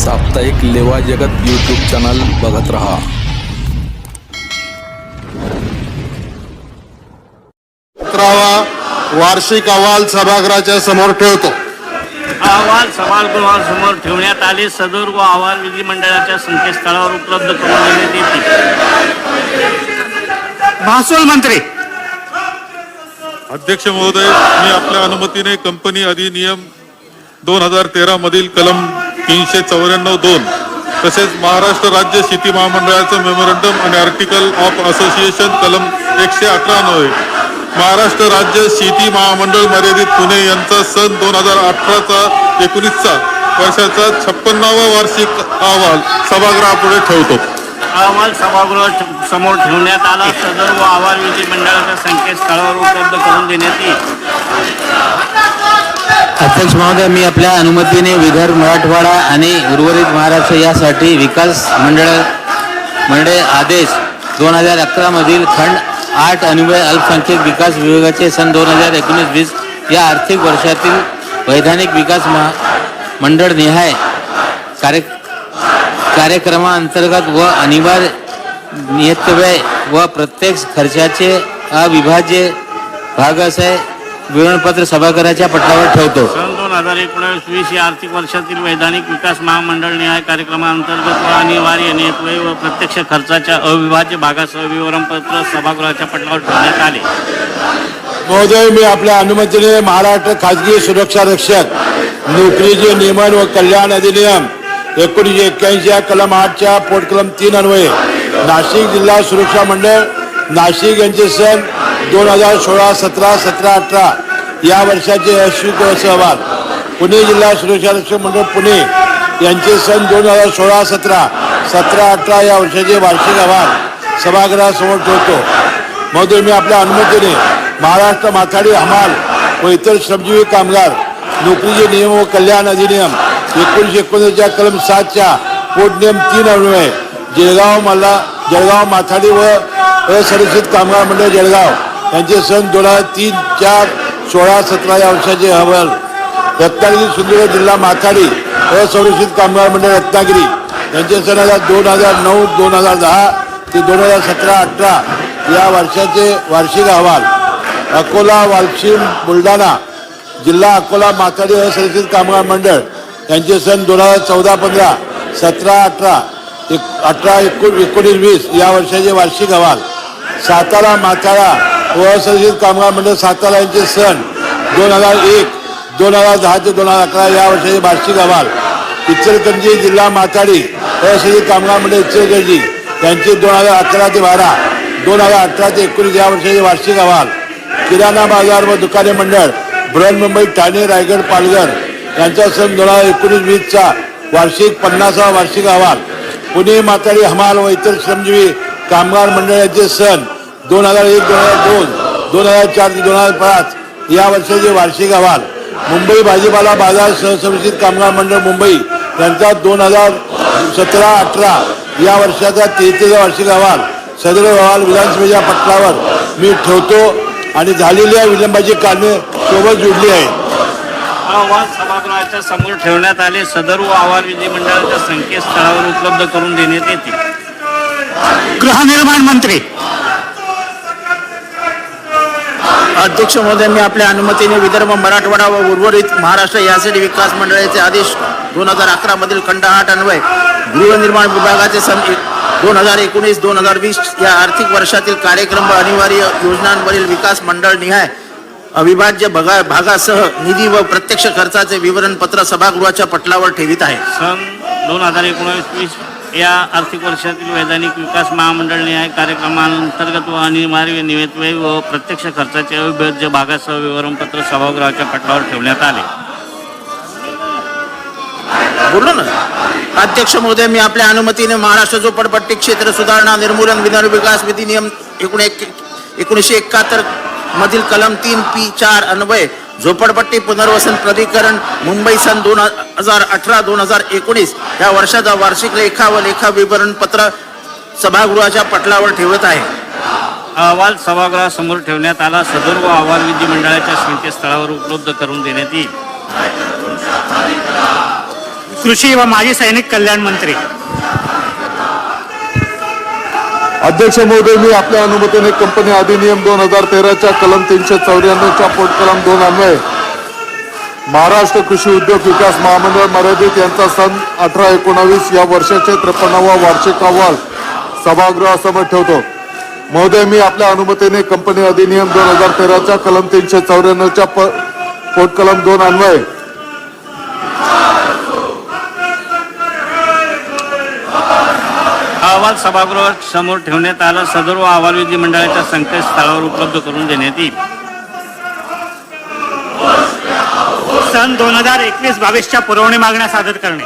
साप्ताहिक लेवा जगत यूट्यूब चॅनल बघत रहा। 17वा वार्षिक अहवाल सभागृहाच्या समोर ठेवतो। अहवाल सभागृहासमोर ठेवण्यात आले। सदर व अहवाल विधिमंडळाच्या संकेतस्थळावर उपलब्ध करून देण्यात येतील। महसूल मंत्री। अध्यक्ष महोदय, मी आपल्या अनुमतीने कंपनी अधिनियम 2013 मधील कलम 394(2) तसेच महाराष्ट्र राज्य शेती महामंडळाचं मेमोरंडम आणि आर्टिकल ऑफ असोसिएशन कलम 118 अन्वये महाराष्ट्र राज्य शेती महामंडळ मर्यादित पुणे यांचा सन 2018-19 वर्षाचा 56वा वार्षिक अहवाल सभागृहापुढे ठेवतो। अहवाल सभागृह समोर ठेवण्यात आला। सदर व अहवाल विधिमंडळाच्या संकेतस्थळावर उपलब्ध करून देण्यात येईल। अध्यक्ष महोदय, मी आपल्या अनुमतीने विदर्भ, मराठवाडा आणि उर्वरित महाराष्ट्र यासाठी विकास मंडळ आदेश 2011 मधील खंड 8 अन्वये अल्पसंख्याक विकास विभागाचे सन 2019-20 या आर्थिक वर्षातील वैधानिक विकास मंडळ निहाय कार्यक्रमांतर्गत व अनिवार्य नियतव्यय व प्रत्यक्ष खर्चाचे अविभाज्य भागासह विवरणपत्र सभागृहाच्या पटलावर ठेवतो। सन 2019-20 या आर्थिक वर्षातील वैधानिक विकास महामंडळ निहाय कार्यक्रमांतर्गत व अनिवार्य नियतव्यय व प्रत्यक्ष खर्चाच्या अविभाज्य भागासह विवरणपत्र सभागृहाच्या पटलावर ठेवण्यात आले। महोदय, मी आपल्या अनुमतीने महाराष्ट्र खाजगी सुरक्षा रक्षक नोकरीचे नियमन व कल्याण अधिनियम 1981 या कलम 8च्या पोट कलम 3 अन्वये नाशिक जिल्हा सुरक्षा मंडळ नाशिक यांचे सन 2016-17, 17-18 या वर्षाचे अश्विक अहवाल, पुणे जिल्हा सुरक्षा रक्षक मंडळ पुणे यांचे सन 2016-17, 17-18 या वर्षाचे वार्षिक अहवाल सभागृहासमोर ठेवतो। महोदय, मी आपल्या अनुमतीने महाराष्ट्र माथाडी हमाल व इतर श्रमजीवी कामगार नोकरीचे नियम व कल्याण अधिनियम 1989 कलम 7च्या पोट नियम 3 अन्वये जळगाव माथाडी व असंरक्षित कामगार मंडळ जळगाव यांचे सन 2003, 4, 16, 17 या वर्षाचे अहवाल, रत्नागिरी सिंधुदुर्ग जिल्हा माथाडी असंरक्षित कामगार मंडळ रत्नागिरी यांचे सन 2009, 2010 ते 2017-18 या वर्षाचे वार्षिक अहवाल, अकोला, वालशिम, बुलढाणा जिल्हा अकोला माथाडी असंरक्षित कामगार मंडळ यांचे सन 2014-15, 17-18, 18-19-20 या वर्षाचे वार्षिक अहवाल, सातारा माथाडा व असंरक्षित कामगार मंडळ सातारा यांचे सन 2001, 2010 ते 2011 या वर्षाचे वार्षिक अहवाल, इचलकरंजी जिल्हा माथाडी असंरक्षित कामगार मंडळ इचलकरंजी यांचे 2011 ते 12, 2018 ते 19 या वर्षाचे वार्षिक अहवाल, किराणा बाजार व दुकाने मंडळ बृहन्मुंबई, ठाणे, रायगड, पालघर यांचा सन 2019-20चा वार्षिक 50वा वार्षिक अहवाल, पुणे माथाडी हमाल व इतर श्रमजीवी कामगार मंडळाचे सन 2001, 2002, 2004 ते 2005 या वर्षाचे वार्षिक अहवाल, मुंबई भाजीपाला बाजार सहसंरक्षित कामगार मंडळ मुंबई यांचा 2017-18 या वर्षाचा 33वा वार्षिक अहवाल, सदर अहवाल विधानसभेच्या पटलावर मी ठेवतो आणि झालेल्या विलंबाची कारणे सोबत जोडली आहे। अहवाल सभागृहाच्या समोर ठेवण्यात आले। सदर व अहवाल विधिमंडळाच्या संकेतस्थळावर उपलब्ध करून देण्यात येतील। गृहनिर्माण मंत्री। अध्यक्ष महोदय, मी आपल्या अनुमतीने विदर्भ, मराठवाडा व उर्वरित महाराष्ट्र यासाठी विकास मंडळाचे आदेश 2011 मधील खंड 8 अन्वये गृहनिर्माण विभागाचे सन 2019-2020 या आर्थिक वर्षातील कार्यक्रम व अनिवार्य योजनांवरील विकास मंडळ निहाय अविभाज्य भागासह निधी व प्रत्यक्ष खर्चाचे विवरणपत्र सभागृहाच्या पटलावर ठेवित आहे। सन 2019-20 या आर्थिक वर्षातील वैधानिक विकास महामंडळ निहाय कार्यक्रमांतर्गत व अनिवार्य नियतव्यय व प्रत्यक्ष खर्चाचे अविभाज्य भागासह विवरणपत्र सभागृहाच्या पटलावर ठेवण्यात आले। बोललो ना अध्यक्ष महोदय, मी आपल्या अनुमतीने महाराष्ट्र झोपडपट्टी क्षेत्र सुधारणा निर्मूलन विकास अधिनियम 1971 मधील कलम 3(p)(4) अन्वये झोपडपट्टी पुनर्वसन प्राधिकरण मुंबई सन 2018-2019 या वर्षाचा वार्षिक लेखा व लेखा विवरणपत्र सभागृहाच्या पटलावर ठेवत आहे। अहवाल सभागृहासमोर ठेवण्यात आला। सदर व अहवाल विधिमंडळाच्या संकेतस्थळावर उपलब्ध करून देण्यात येईल। कृषी व माजी सैनिक कल्याण मंत्री. अध्यक्ष महोदय, मी आपल्या अनुमतीने कंपनी अधिनियम 2013च्या कलम 394च्या पोटकलम 2 अन्वये महाराष्ट्र कृषी उद्योग विकास महामंडळ मर्यादित यांचा सन 18-19 या वर्षाचे 53वा वार्षिक अहवाल सभागृहासमोर ठेवतो. महोदय, मी आपल्या अनुमतीने कंपनी अधिनियम 2013च्या कलम 394च्या पोटकलम 2 अन्वये अहवाल सभागृहात समोर ठेवण्यात आला. सदर अहवाल विधिमंडळाच्या संकेतस्थळावर उपलब्ध करून देण्यात येईल. सन 2021-22च्या पुरवणी मागण्या सादर करणे.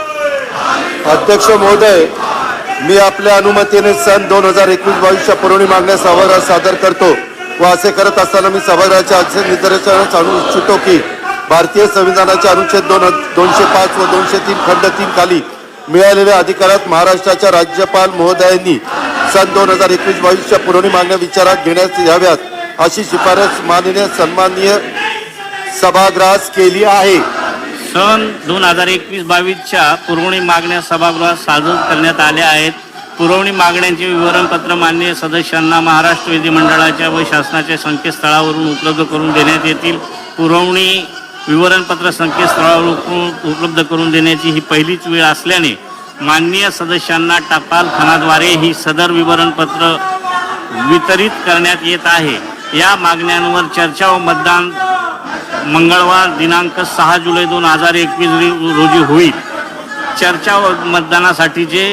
अध्यक्ष महोदय, मी आपल्या अनुमतीने सन 2021-22च्या पुरवणी मागण्या सभागृहात सादर करतो व असे करत असताना मी सभागृहाच्या असे निदर्शनास आणू इच्छितो की भारतीय संविधानाच्या अनुच्छेद 205 व 203 खंड 3 खाली मिळालेल्या अधिकारात महाराष्ट्राच्या राज्यपाल महोदयांनी सन 2021-22च्या पुरवणी मागण्या विचारात घेण्यात याव्यात अशी शिफारस माननीय सन्माननीय सभागृहास केली आहे. सन 2021-22च्या पुरवणी मागण्या सभागृहात सादर करण्यात आल्या आहेत. पुरवणी मागण्यांचे विवरणपत्र माननीय सदस्यांना महाराष्ट्र विधिमंडळाच्या व शासनाच्या संकेतस्थळावरून उपलब्ध करून देण्यात येतील. पुरवणी विवरणपत्र संकेतस्थळावर उपलब्ध करून देण्याची ही पहिलीच वेळ असल्याने माननीय सदस्यांना टपालखानाद्वारे ही सदर विवरणपत्र वितरित करण्यात येत आहे. या मागण्यांवर चर्चा व मतदान मंगळवार दिनांक 6 जुलै 2021 रोजी होईल. चर्चा व मतदानासाठी जे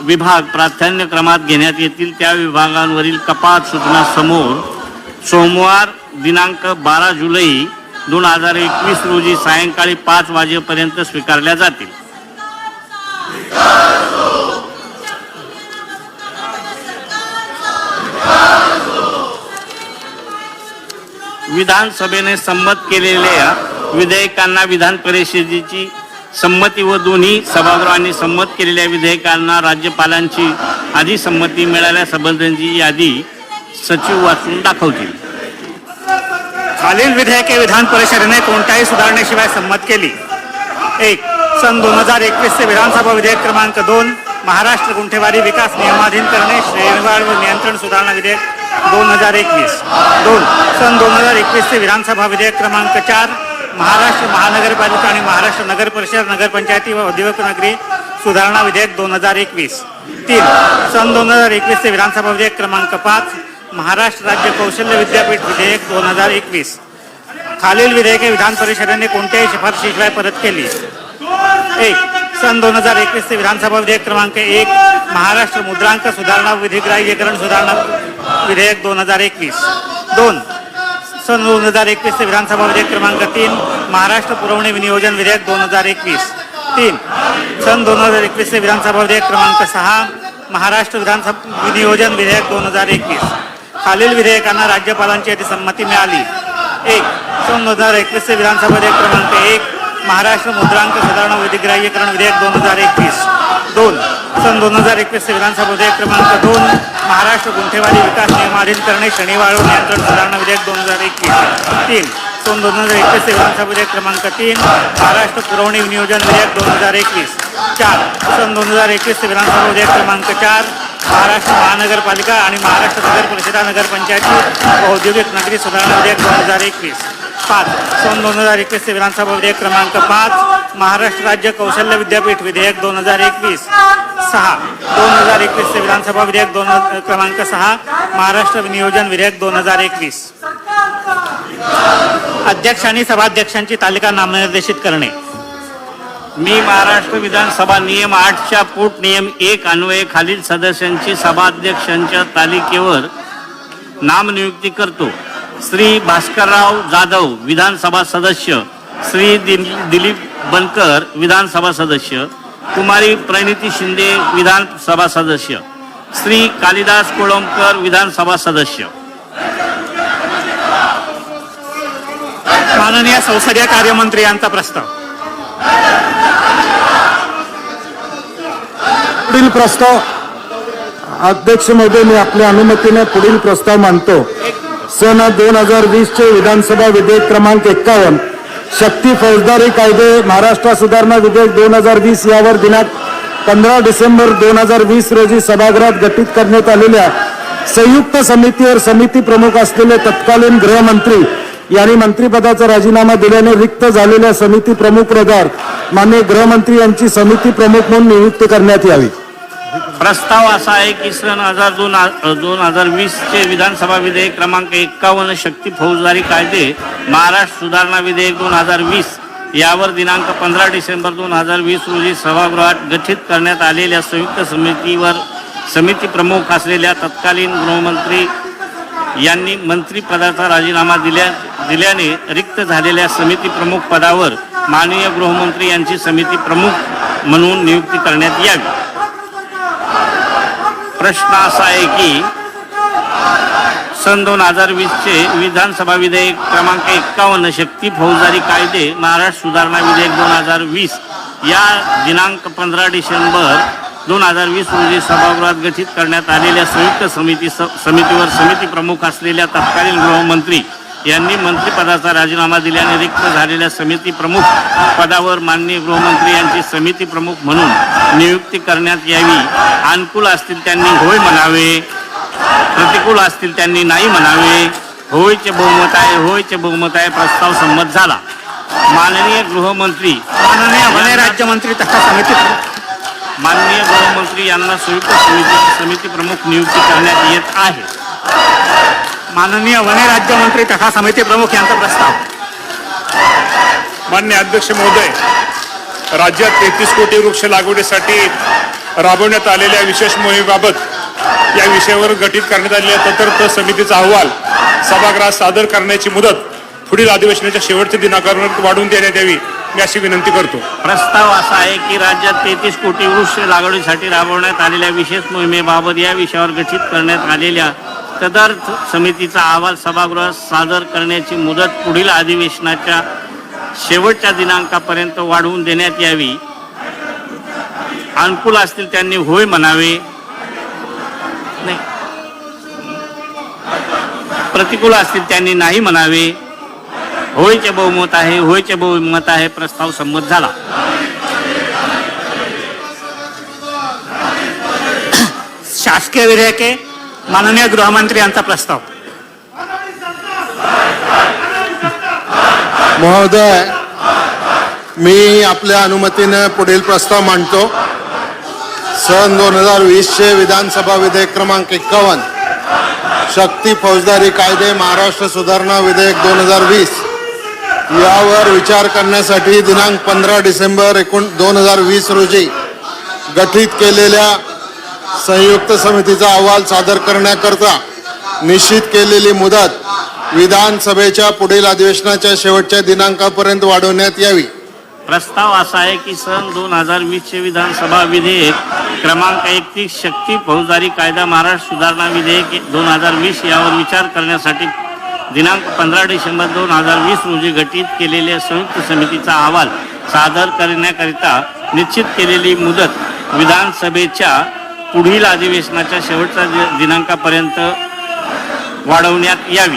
विभाग प्राधान्यक्रमात घेण्यात येतील त्या विभागांवरील कपात सूचना सोमवार दिनांक 12 जुलै 2021 रोजी सायंकाळी 5 वाजेपर्यंत स्वीकारल्या जातील. विधानसभेने संमत केलेल्या विधेयकांना विधान परिषदेची संमती व दोन्ही सभागृहांनी संमत केलेल्या विधेयकांना राज्यपालांची आधी संमती मिळाल्यासंबंधीची यादी सचिव वाचून दाखवतील. खालील विधेयके विधान परिषदेने कोणत्याही सुधारणेशिवाय संमत केली. 1. सन 2021 विधानसभा विधेयक क्रमांक 2 महाराष्ट्र गुंठेवारी विकास नियमाधीन करणे श्रेणीवाढ व नियंत्रण सुधारणा विधेयक 2021. 2. सन 2021 विधानसभा विधेयक क्रमांक 4 महाराष्ट्र महानगरपालिका आणि महाराष्ट्र नगर परिषद नगरपंचायती व औद्योगिक नगरी सुधारणा विधेयक 2021. 3. सन 2021 विधानसभा विधेयक क्रमांक 5 महाराष्ट्र राज्य कौशल्य विद्यापीठ विधेयक 2021. खालील विधेयके विधान परिषदेने कोणत्याही शिफारशीशिवाय परत केली. 1. सन 2021 विधानसभा विधेयक क्रमांक 1 महाराष्ट्र मुद्रांक सुधारणा विधिग्राह्यकरण सुधारणा विधेयक 2021. 2. सन 2021 विधानसभा विधेयक क्रमांक 3 महाराष्ट्र पुरवणी विनियोजन विधेयक 2021. 3. सन 2021 विधानसभा विधेयक क्रमांक 6 महाराष्ट्र विधानसभा विनियोजन विधेयक 2021. खालील विधेयकांना राज्यपालांची आधी संमती मिळाली. 1. सन 2021 विधानसभा विधेयक क्रमांक 1 महाराष्ट्र मुद्रांक सुधारणा विधिग्राह्यकरण विधेयक 2021. 2. सन 2021 विधानसभा विधेयक क्रमांक 2 महाराष्ट्र गुंठेवारी विकास नियमाधीन करणे श्रेणीवाढ व नियंत्रण सुधारणा विधेयक 2021. 3. सन 2021 विधानसभा विधेयक क्रमांक 3 महाराष्ट्र पुरवणी विनियोजन विधेयक 2021. 4. सन 2021 विधानसभा विधेयक क्रमांक 4 महाराष्ट्र महानगरपालिका आणि महाराष्ट्र नगर परिषदा नगरपंचायती व औद्योगिक नगरी सुधारणा विधेयक 2021. 5. सन 2021 विधानसभा विधेयक क्रमांक 5 महाराष्ट्र राज्य कौशल्य विद्यापीठ विधेयक 2021. 6. 2021 विधानसभा विधेयक क्रमांक 6 महाराष्ट्र विनियोजन विधेयक 2021. अध्यक्ष आणि सभाध्यक्षांची तालिका नामनिर्देशित करणे. मी महाराष्ट्र विधानसभा नियम 8च्या पोट नियम 1 अन्वये खालील सदस्यांची सभाध्यक्षांच्या तालिकेवर नामनियुक्ती करतो. श्री भास्करराव जाधव विधानसभा सदस्य, श्री दिलीप बनकर विधानसभा सदस्य, कुमारी प्रणिती शिंदे विधानसभा सदस्य, श्री कालिदास कोळंबकर विधानसभा सदस्य. माननीय संसदीय कार्यमंत्री यांचा प्रस्ताव. पुढील प्रस्ताव. अध्यक्ष महोदय, मी आपल्या अनुमतीने पुढील प्रस्ताव मांडतो. सन 2020 चे विधानसभा विधेयक क्रमांक 51 शक्ती फौजदारी कायदे महाराष्ट्र सुधारणा विधेयक 2020 यावर दिनांक 15 डिसेंबर 2020 रोजी सभागृहात गठीत करण्यात आलेल्या संयुक्त समितीवर समिती प्रमुख असलेले तत्कालीन गृहमंत्री यांनी मंत्रिपदाचा राजीनामा दिल्याने रिक्त झालेल्या समिती प्रमुख पदावर माननीय गृहमंत्री यांची समिती प्रमुख म्हणून नियुक्ती करण्यात यावी. प्रस्ताव असा आहे की सन 2020 चे विधानसभा विधेयक क्रमांक 51 शक्ती फौजदारी कायदे महाराष्ट्र सुधारणा विधेयक 2020 यावर दिनांक 15 डिसेंबर 2020 रोजी सभागृहात गठीत करण्यात आलेल्या संयुक्त समितीवर समिती प्रमुख असलेल्या तत्कालीन गृहमंत्री यांनी मंत्रिपदाचा राजीनामा दिल्याने रिक्त झालेल्या समिती प्रमुख पदावर माननीय गृहमंत्री यांची समिती प्रमुख म्हणून नियुक्ती करण्यात यावी. प्रश्न असा आहे की सन 2020 चे विधानसभा विधेयक क्रमांक 51 शक्ती फौजदारी कायदे महाराष्ट्र सुधारणा विधेयक 2020 या दिनांक 15 डिसेंबर 2020 रोजी सभागृहात गठीत करण्यात आलेल्या संयुक्त समितीवर समिती प्रमुख असलेल्या तत्कालीन गृहमंत्री यांनी मंत्रिपदाचा राजीनामा दिल्याने रिक्त झालेल्या समिती प्रमुख पदावर माननीय गृहमंत्री यांची समिती प्रमुख म्हणून नियुक्ती करण्यात यावी. अनुकूल असतील त्यांनी होय म्हणावे, प्रतिकूल असतील त्यांनी नाही म्हणावे. होयचे बहुमत आहे प्रस्ताव संमत झाला. माननीय गृहमंत्री माननीय राज्यमंत्री तथा समिती माननीय गृहमंत्री यांना संयुक्त समिती प्रमुख नियुक्ती करण्यात येत आहे. माननीय वने राज्यमंत्री तथा समिती प्रमुख यांचा प्रस्ताव. मान्य अध्यक्ष महोदय, राज्यात 33 कोटी वृक्ष लागवडीसाठी राबवण्यात आलेल्या विशेष मोहिमेबाबत या विषयावर गठीत करण्यात आलेल्या तदर्थ समितीचा अहवाल सभागृहात सादर करण्याची मुदत पुढील अधिवेशनाच्या शेवटच्या दिनांकावर वाढवून देण्यात यावी, मी अशी विनंती करतो. प्रस्ताव असा आहे की राज्यात 33 कोटी वृक्ष लागवडीसाठी राबवण्यात आलेल्या विशेष मोहिमेबाबत या विषयावर गठीत करण्यात आलेल्या तदर्थ समितीचा अहवाल सभागृहात सादर करण्याची मुदत पुढील अधिवेशनाच्या शेवटच्या दिनांकापर्यंत वाढवून देण्यात यावी. अनुकूल असतील त्यांनी होय म्हणावे, नाही प्रतिकूल असतील त्यांनी नाही म्हणावे. होयचे बहुमत आहे प्रस्ताव संमत झाला. शासकीय विधेयके माननीय गृहमंत्री यांचा प्रस्ताव. महोदय, मी आपल्या अनुमतीने पुढील प्रस्ताव मांडतो. सन 2020 चे विधानसभा विधेयक क्रमांक 51 शक्ती फौजदारी कायदे महाराष्ट्र सुधारणा विधेयक 2020 यावर विचार करण्यासाठी दिनांक 15 डिसेंबर 2020 रोजी गठीत केलेल्या संयुक्त समितीचा अहवाल सादर करण्याकरता निश्चित केलेली मुदत विधानसभेच्या पुढील अधिवेशनाच्या शेवटच्या दिनांकापर्यंत वाढवण्यात यावी. प्रस्ताव असा आहे की सन 2020 चे विधानसभा विधेयक क्रमांक 31 शक्ती फौजदारी कायदा महाराष्ट्र सुधारणा विधेयक 2020 यावर विचार करण्यासाठी दिनांक 15 डिसेंबर 2020 रोजी गठीत केलेल्या संयुक्त समितीचा अहवाल सादर करण्याकरिता निश्चित केलेली मुदत विधानसभेच्या पुढील अधिवेशनाच्या शेवटच्या दिनांकापर्यंत वाढवण्यात यावी.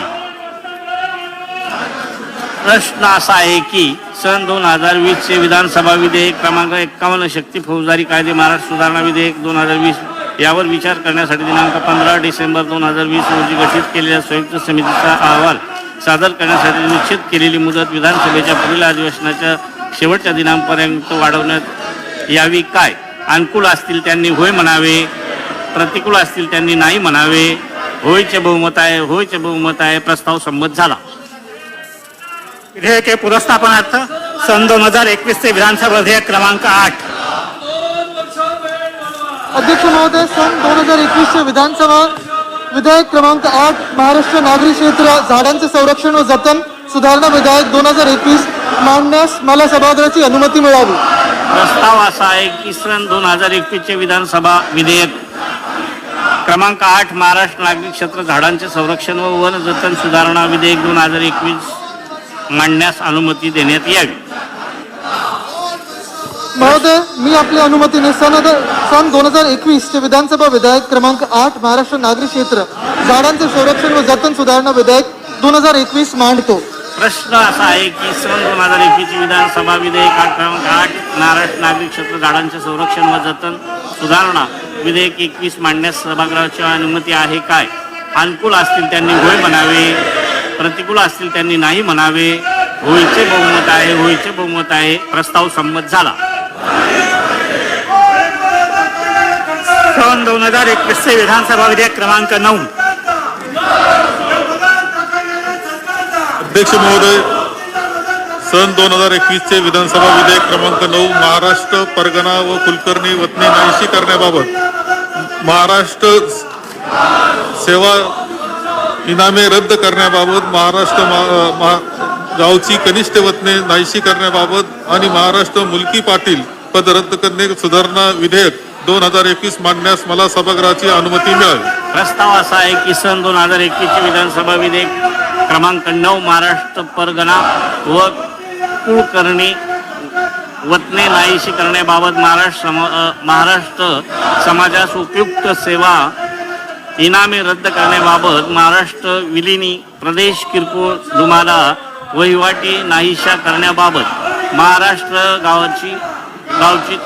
प्रश्न असा आहे की सन 2020 चे विधानसभा विधेयक क्रमांक 51 शक्ती फौजदारी कायदे महाराष्ट्र सुधारणा विधेयक 2020 यावर विचार करण्यासाठी दिनांक 15 डिसेंबर 2020 रोजी गठीत केलेल्या संयुक्त समितीचा अहवाल सादर करण्यासाठी निश्चित केलेली मुदत विधानसभेच्या पुढील अधिवेशनाच्या शेवटच्या दिनांकापर्यंत वाढवण्यात यावी काय? अनुकूल असतील त्यांनी होय म्हणावे, प्रतिकूल असतील त्यांनी नाही म्हणावे. होयचे बहुमत आहे प्रस्ताव संमत झाला. विधेयके पुनर्स्थापनार्थ सन 2021 चे विधानसभा विधेयक क्रमांक 8. अध्यक्ष महोदय, सन 2021 चे विधानसभा विधेयक क्रमांक 8 महाराष्ट्र नागरी क्षेत्र झाडांचे संरक्षण व जतन सुधारणा विधेयक 2021 मांडण्यास मला सभागृहाची अनुमती मिळावी. प्रस्ताव असा आहे की सन 2021 चे विधानसभा विधेयक क्रमांक 8 महाराष्ट्र नागरी क्षेत्र झाडांचे संरक्षण व वन जतन सुधारणा विधेयक 2021 मांडण्यास अनुमती देण्यात यावी. महोदय, मी आपल्या अनुमतीने सन 2021 चे विधानसभा विधेयक क्रमांक 8 महाराष्ट्र नागरी क्षेत्र झाडांचे संरक्षण व जतन सुधारणा विधेयक 2021 मांडतो. प्रश्न असा आहे की सन 2021 विधानसभा विधेयक क्रमांक 8 महाराष्ट्र नागरिक क्षेत्र झाडांचे संरक्षण व जतन सुधारणा विधेयक 21 मांडण्यास सभागृहाची अनुमती आहे काय? अनुकूल असतील त्यांनी होय म्हणावे, प्रतिकूल असतील त्यांनी नाही म्हणावे. होयचे बहुमत आहे, होयचे बहुमत आहे. प्रस्ताव संमत झाला. सन 2021 चे विधानसभा विधेयक क्रमांक 9. अध्यक्ष महोदय, सन 2021 चे विधानसभा विधेयक क्रमांक 9 महाराष्ट्र परगणा व कुलकर्णी वतनी नाहीशी करण्याबाबत, महाराष्ट्र सेवा इनामे रद्द करण्याबाबत, गावची कनिष्ठ वतने नाहीशी करण्याबाबत आणि महाराष्ट्र मुलकी पाटील पद रद्द करणे सुधारणा विधेयक 2021 मांडण्यास मला सभागृहाची अनुमती मिळावी. प्रस्ताव असा आहे की सन 2021 चे विधानसभा विधेयक क्रमांक 9 महाराष्ट्र परगणा व कुलकर्णी वतने नाहीशी करण्याबाबत महाराष्ट्र समाजास उपयुक्त सेवा इनामे रद्द करण्याबाबत, महाराष्ट्र विलिनी प्रदेश किरकोळ दुमाला वहिवाटी नाहीशा करण्याबाबत, महाराष्ट्र गावची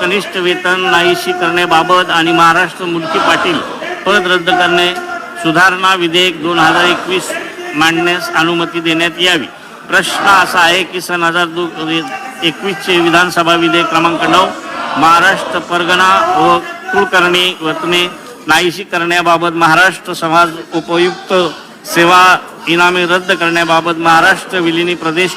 कनिष्ठ वेतन नाहीशी करण्याबाबत आणि महाराष्ट्र मुलकी पाटील पद रद्द करणे सुधारणा विधेयक 2021 मांडण्यास अनुमती देण्यात यावी. प्रश्न असा आहे की सन 2021 चे विधानसभा विधेयक क्रमांक 9 महाराष्ट्र परगणा व कुलकर्णी वतने नाहीशी करण्याबाबत, महाराष्ट्र समाज उपयुक्त सेवा इनामे रद्द करण्याबाबत, महाराष्ट्र विलिनी प्रदेश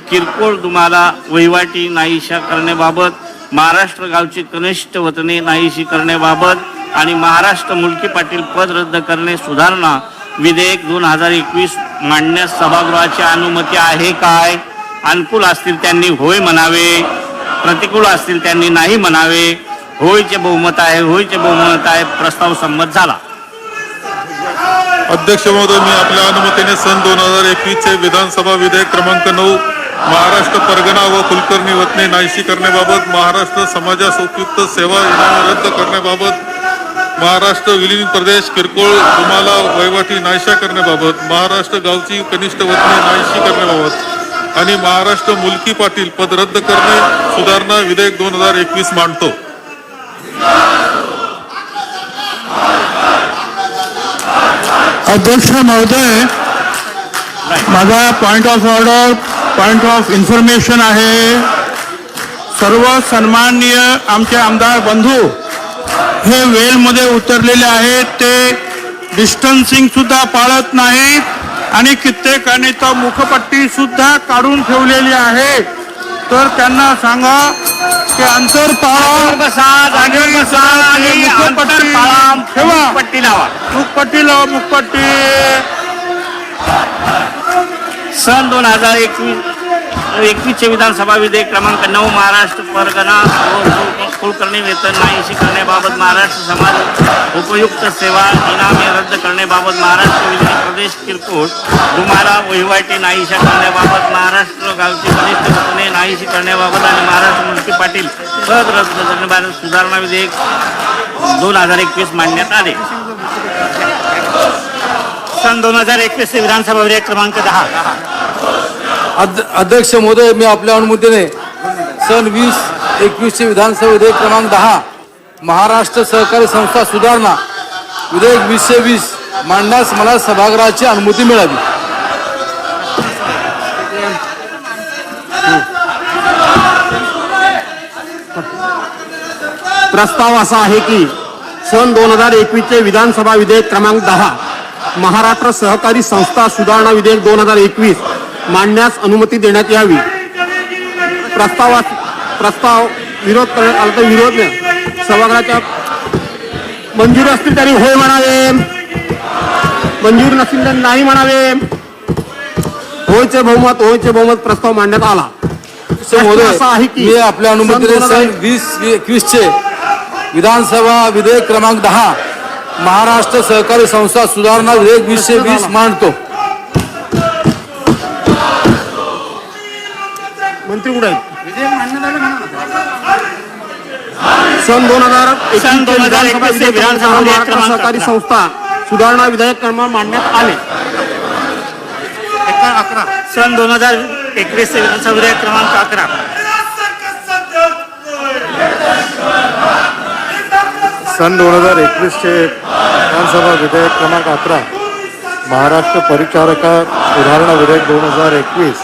किरकोळ दुमाला वहिवाटी नाहीशा करण्याबाबत, महाराष्ट्र गावची कनिष्ठ वतने नाहीशी करण्याबाबत आणि महाराष्ट्र मुलकी पाटील पद रद्द करणे सुधारणा विधेयक 2021 मांडण्यास सभागृहाची अनुमती आहे काय? अनुकूल असतील त्यांनी होय म्हणावे, प्रतिकूल असतील त्यांनी नाही म्हणावे. होयचे बहुमत आहे, होयचे बहुमत आहे. प्रस्ताव संमत झाला. अध्यक्ष महोदय, मी आपल्या अनुमतीने सन 2021 चे विधानसभा विधेयक क्रमांक 9 महाराष्ट्र परगणा व कुलकर्णी वतने नाहीशी करण्याबाबत, महाराष्ट्र समाजास उपयुक्त सेवा इनामे रद्द करण्याबाबत, महाराष्ट्र विलीन प्रदेश किरकोळ दुमाला वहिवाटी नाहीशा करण्याबाबत, महाराष्ट्र गावची कनिष्ठ वतने नाहीशी करण्याबाबत आणि महाराष्ट्र मुलकी पाटील पद रद्द करणे सुधारणा विधेयक 2021 मांडतो. अध्यक्ष महोदय, माझा point of order, point of information आहे. सर्व सन्माननीय आमचे आमदार बंधू हे वेलमध्ये उतरलेले आहेत, ते डिस्टन्सिंग सुद्धा पाळत नाहीत आणि कित्येकाने तर मुखपट्टी सुद्धा काढून ठेवलेली आहे. तर त्यांना सांगा की अंतर पाळा, मुखपट्टी ठेवा, मुखपट्टी लावा, मुखपट्टी. सन 2021 चे विधानसभा विधेयक क्रमांक 9 महाराष्ट्र परगणा व कुलकर्णी वेतन नाहीशी करण्याबाबत, महाराष्ट्र समाज उपयुक्त सेवा इनामे रद्द करण्याबाबत, महाराष्ट्र विलिनी प्रदेश किरकोळ दुमाला वहिवाटी नाहीशा करण्याबाबत, महाराष्ट्र गावची कनिष्ठ वतने नाहीशी करण्याबाबत आणि महाराष्ट्र मुलकी पाटील पद रद्द करण्याबाबत सुधारणा विधेयक 2021 मांडण्यात आले. सन 2021 चे विधानसभा विधेयक क्रमांक 10. अध्यक्ष महोदय, मी आपल्या अनुमतीने सन 2021 चे विधानसभा विधेयक क्रमांक 10 महाराष्ट्र सहकारी संस्था सुधारणा विधेयक 2020 मांडण्यास मला सभागृहाची अनुमती मिळावी. प्रस्ताव असा आहे की सन 2021 चे विधानसभा विधेयक क्रमांक 10 महाराष्ट्र सहकारी संस्था सुधारणा विधेयक 2021 मांडण्यास अनुमती देण्यात यावी. प्रस्ताव विरोध करण्यात आला तर विरोध नाही. सभागृहाच्या मंजूर असतील तरी होय म्हणावे, मंजूर नसतील तर नाही म्हणावे. होयचे बहुमत प्रस्ताव मांडण्यात आला. महोदय, आहे की मी आपल्या अनुमतीने सन 2021 चे विधानसभा विधेयक क्रमांक 10 महाराष्ट्र सहकारी संस्था सुधारणा विधेयक 2020 मांडतो. मंत्री कुठे आहेत? सन 2021 चे विधानसभा महाराष्ट्र सहकारी संस्था सुधारणा विधेयक क्रमांक मांडण्यात आले. सन 2021 विधानसभा विधेयक क्रमांक 11. सन 2021चे विधानसभा विधेयक क्रमांक 11 महाराष्ट्र परिचारिका सुधारणा विधेयक 2021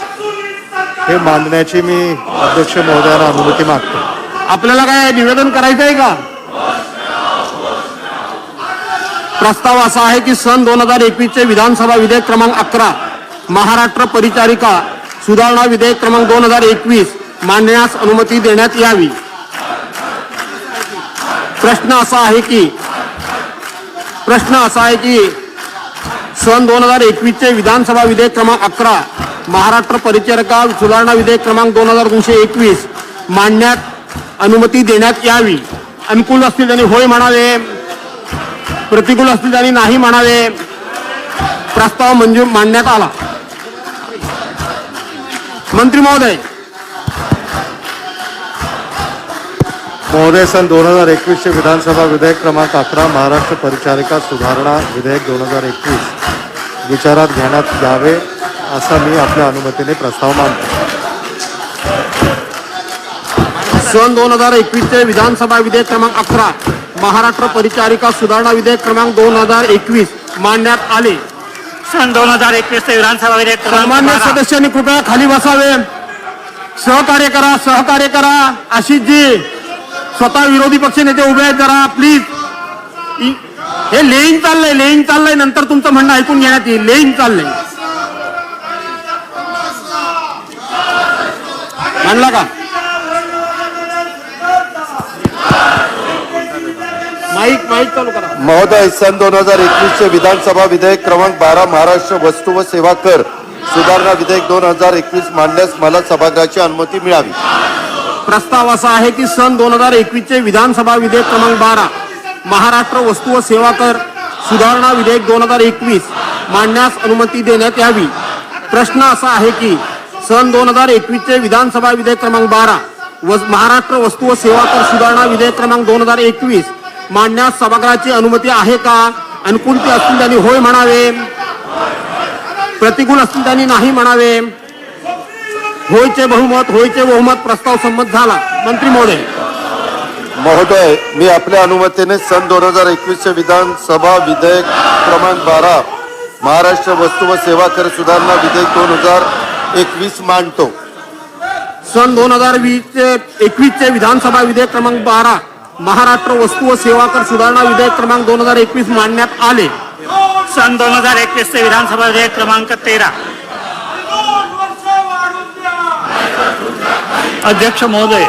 हे मांडण्याची मी अध्यक्ष महोदयांना अनुमती मागतो. आपल्याला काय निवेदन करायचं आहे का? प्रस्ताव असा आहे की सन 2021चे विधानसभा विधेयक क्रमांक 11 महाराष्ट्र परिचारिका सुधारणा विधेयक क्रमांक 2021 मांडण्यास अनुमती देण्यात यावी. प्रश्न असा आहे की सन 2021चे विधानसभा विधेयक क्रमांक 11 महाराष्ट्र परिचारिका सुधारणा विधेयक क्रमांक 2221 मांडण्यात अनुमती देण्यात यावी. अनुकूल असतील त्यांनी होय म्हणावे, प्रतिकूल असतील त्यांनी नाही म्हणावे. प्रस्ताव मंजूर मांडण्यात आला. मंत्री महोदय, सन 2021चे विधानसभा विधेयक क्रमांक 11 महाराष्ट्र परिचारिका सुधारणा विधेयक 2021 विचारात घेण्यात यावे असा मी आपल्या अनुमतीने प्रस्ताव मांडतो. सन 2021चे विधानसभा विधेयक क्रमांक 11 महाराष्ट्र परिचारिका सुधारणा विधेयक क्रमांक 2021 मांडण्यात आले. सन 2021 विधानसभा विधेयक क्रमांक सन्मान्य 12. सदस्यांनी कृपया खाली बसावे. सहकार्य करा. आशिषजी, स्वतः विरोधी पक्ष नेते उभे आहेत, जरा प्लीज. हे लेईन चाललंय. नंतर तुमचं म्हणणं ऐकून घेण्यात येईल. लेईन चाललंय. मांडला का? माईक चालू करा. महोदय, सन 2021चे विधानसभा विधेयक क्रमांक 12 महाराष्ट्र वस्तू व सेवा कर सुधारणा विधेयक 2021 मांडण्यास मला सभागृहाची अनुमती मिळावी. प्रस्ताव असा आहे की सन 2021चे विधानसभा विधेयक क्रमांक 12 महाराष्ट्र वस्तू व सेवा कर सुधारणा विधेयक 2021 मांडण्यास अनुमती देण्यात यावी. प्रश्न असा आहे की सन 2021चे विधानसभा विधेयक क्रमांक 12 महाराष्ट्र वस्तू व सेवा कर सुधारणा विधेयक क्रमांक 2021 मांडण्यास सभागृहाची अनुमती आहे का? अनुकूल ते असतील त्यांनी होय म्हणावे, प्रतिकूल असतील त्यांनी नाही म्हणावे. होयचे बहुमत. प्रस्ताव संमत झाला. मंत्री महोदय. महोदय, मी आपल्या अनुमतीने सन 2021चे विधानसभा विधेयक क्रमांक 12 महाराष्ट्र वस्तू व सेवा कर सुधारणा विधेयक 2021 मांडतो. सन 2021चे विधानसभा विधेयक क्रमांक 12 महाराष्ट्र वस्तू व सेवा कर सुधारणा विधेयक क्रमांक 2021 मांडण्यात आले. सन 2021 विधानसभा विधेयक क्रमांक 13. अध्यक्ष महोदय,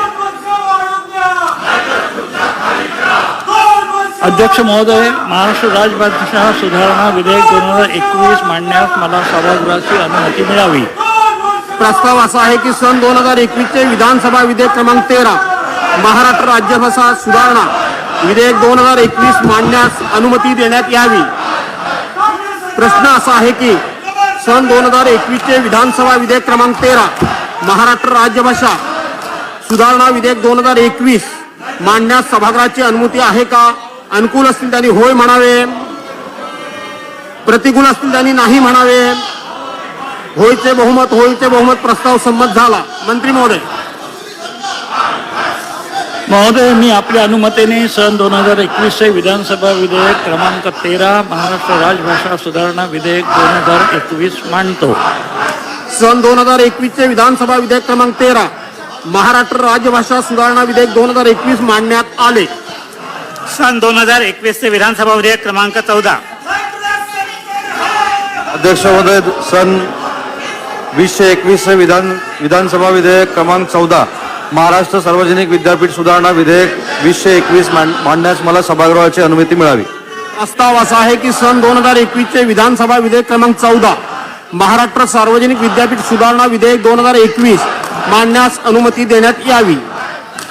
महाराष्ट्र राजभाषा सुधारणा विधेयक 2021 मांडण्यास मला सभागृहाची अनुमती मिळावी. प्रस्ताव असा आहे की सन 2021चे विधानसभा विधेयक क्रमांक 13 महाराष्ट्र राज्यभाषा सुधारणा विधेयक 2021 मांडण्यास अनुमती देण्यात यावी. प्रश्न असा आहे की सन 2021चे विधानसभा विधेयक क्रमांक 13 महाराष्ट्र राज्यभाषा सुधारणा विधेयक 2021 मांडण्यास सभागृहाची अनुमती आहे का? अनुकूल असतील त्यांनी होय म्हणावे, प्रतिकूल असतील त्यांनी नाही म्हणावे. होयचे बहुमत. प्रस्ताव संमत झाला. मंत्री महोदय. महोदय, मी आपल्या अनुमतीने सन 2021चे विधानसभा विधेयक क्रमांक 13 महाराष्ट्र राजभाषा सुधारणा विधेयक 2021 मांडतो. सन 2021चे विधानसभा विधेयक क्रमांक 13 महाराष्ट्र राज्यभाषा सुधारणा विधेयक 2021 मांडण्यात आले. सन 2021 विधानसभा विधेयक क्रमांक 14. अध्यक्ष महोदय, सन 2021 विधानसभा विधेयक क्रमांक 14 महाराष्ट्र सार्वजनिक विद्यापीठ सुधारणा विधेयक 2021 मांडण्यास मला सभागृहाची अनुमती मिळावी. प्रस्ताव असा आहे की सन 2021चे विधानसभा विधेयक क्रमांक 14 महाराष्ट्र सार्वजनिक विद्यापीठ सुधारणा विधेयक 2021 मांडण्यास अनुमती देण्यात यावी.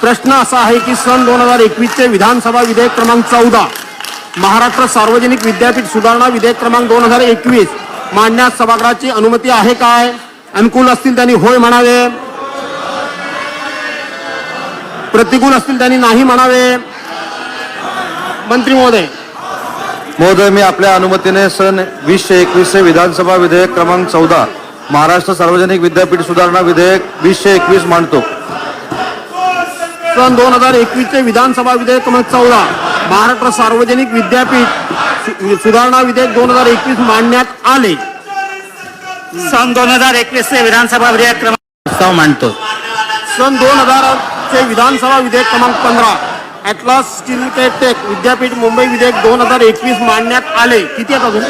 प्रश्न असा आहे की सन 2021चे विधानसभा विधेयक क्रमांक 14 महाराष्ट्र सार्वजनिक विद्यापीठ सुधारणा विधेयक क्रमांक 2021 मांडण्यास सभागृहाची अनुमती आहे काय? अनुकूल असतील त्यांनी होय म्हणावे, प्रतिकूल असतील त्यांनी नाही म्हणावे. मंत्री महोदय. महोदय, मी आपल्या अनुमतीने सन 2021 विधानसभा विधेयक क्रमांक 14 महाराष्ट्र सार्वजनिक विद्यापीठ सुधारणा विधेयक 2021 मांडतो. सन 2021 विधानसभा विधेयक क्रमांक 14 महाराष्ट्र सार्वजनिक विद्यापीठ सुधारणा विधेयक 2021 मांडण्यात आले. सन 2021 विधानसभा विधेयक क्रमांक प्रस्ताव मांडतो. सन 2000 चे विधानसभा विधेयक क्रमांक 15 ॲटलास स्टील टेक विद्यापीठ मुंबई विधेयक 2021 मांडण्यात आले. किती आहेत अजून?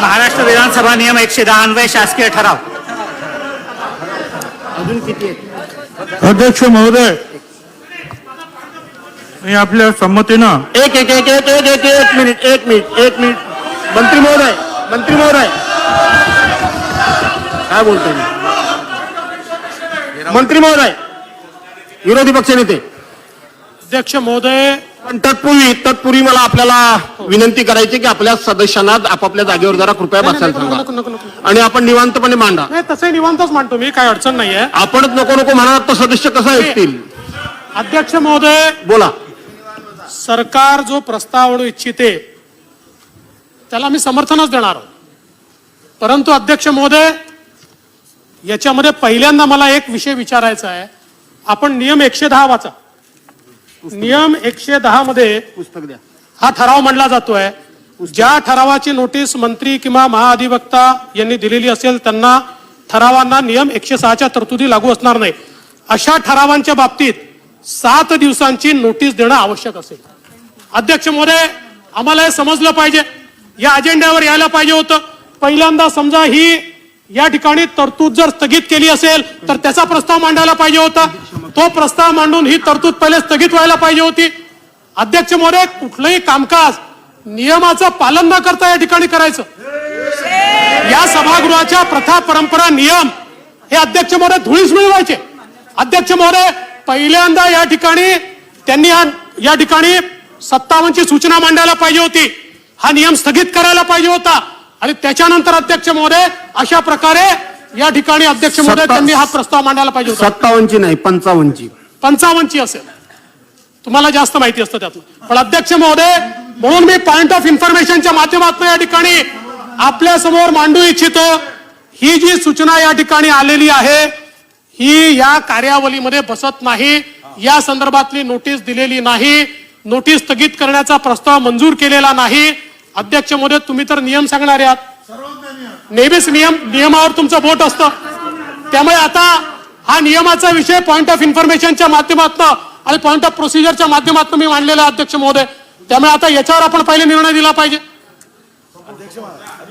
महाराष्ट्र विधानसभा नियम 110 अन्वय शासकीय ठराव. अजून किती आहेत? अध्यक्ष महोदय, मी आपल्या संमतीनं एक मिनिट मंत्री महोदय काय बोलतोय मी? मंत्री महोदय, विरोधी पक्ष नेते. अध्यक्ष महोदय, पण तत्पूर्वी मला आपल्याला विनंती करायची की आपल्या सदस्यांना आपापल्या जागेवर जरा कृपया बसायला सांगा आणि आपण निवांतपणे मांडा. नाही तसंही निवांतच मांडतो मी, काय अडचण नाहीये. आपणच नको म्हणालात तर सदस्य कसं ऐकतील? अध्यक्ष महोदय, बोला. सरकार जो प्रस्ताव आणू इच्छिते त्याला मी समर्थनच देणार आहोत. परंतु अध्यक्ष महोदय, याच्यामध्ये पहिल्यांदा मला एक विषय विचारायचा आहे. आपण नियम 110 वाचा. नियम 110 मध्ये पुस्तक द्या. हा ठराव मांडला जातोय. ज्या ठरावाची नोटीस मंत्री किंवा महाअधिवक्ता यांनी दिलेली असेल त्यांना ठरावांना नियम 106च्या तरतुदी लागू असणार नाही. अशा ठरावांच्या बाबतीत 7 दिवसांची नोटीस देणं आवश्यक असेल. अध्यक्ष महोदय, आम्हाला हे समजलं पाहिजे, या अजेंड्यावर यायला पाहिजे होतं. पहिल्यांदा समजा ही या ठिकाणी तरतूद जर स्थगित केली असेल तर त्याचा प्रस्ताव मांडायला पाहिजे होता. तो प्रस्ताव मांडून ही तरतूद पहिले स्थगित व्हायला पाहिजे होती. अध्यक्ष महोदय, कुठलंही कामकाज नियमाचं पालन न करता या ठिकाणी करायचं. या सभागृहाच्या प्रथा परंपरा नियम हे अध्यक्ष महोदय धुळीस मिळवायचे. अध्यक्ष महोदय, पहिल्यांदा या ठिकाणी त्यांनी या ठिकाणी 57 ची सूचना मांडायला पाहिजे होती. हा नियम स्थगित करायला पाहिजे होता आणि त्याच्यानंतर अध्यक्ष महोदय अशा प्रकारे या ठिकाणी अध्यक्ष महोदय त्यांनी हा प्रस्ताव मांडायला पाहिजे होता. 57 ची नाही 55 ची असेल. तुम्हाला जास्त माहिती असतं त्यातलं. पण अध्यक्ष महोदय, म्हणून मी पॉइंट ऑफ इन्फॉर्मेशनच्या माध्यमातून या ठिकाणी आपल्या समोर मांडू इच्छितो. ही जी सूचना या ठिकाणी आलेली आहे ही या कार्यावलीमध्ये बसत नाही. या संदर्भातली नोटीस दिलेली नाही. नोटीस स्थगित करण्याचा प्रस्ताव मंजूर केलेला नाही. अध्यक्ष महोदय, तुम्ही तर नियम सांगणार आहात. नेहमीच नियमावर तुमचं बोट असतं. त्यामुळे आता हा नियमाचा विषय पॉइंट ऑफ इन्फॉर्मेशनच्या माध्यमातून आणि पॉइंट ऑफ प्रोसिजरच्या माध्यमातून मी मांडलेला अध्यक्ष महोदय. त्यामुळे आता याच्यावर आपण पहिले निर्णय दिला पाहिजे.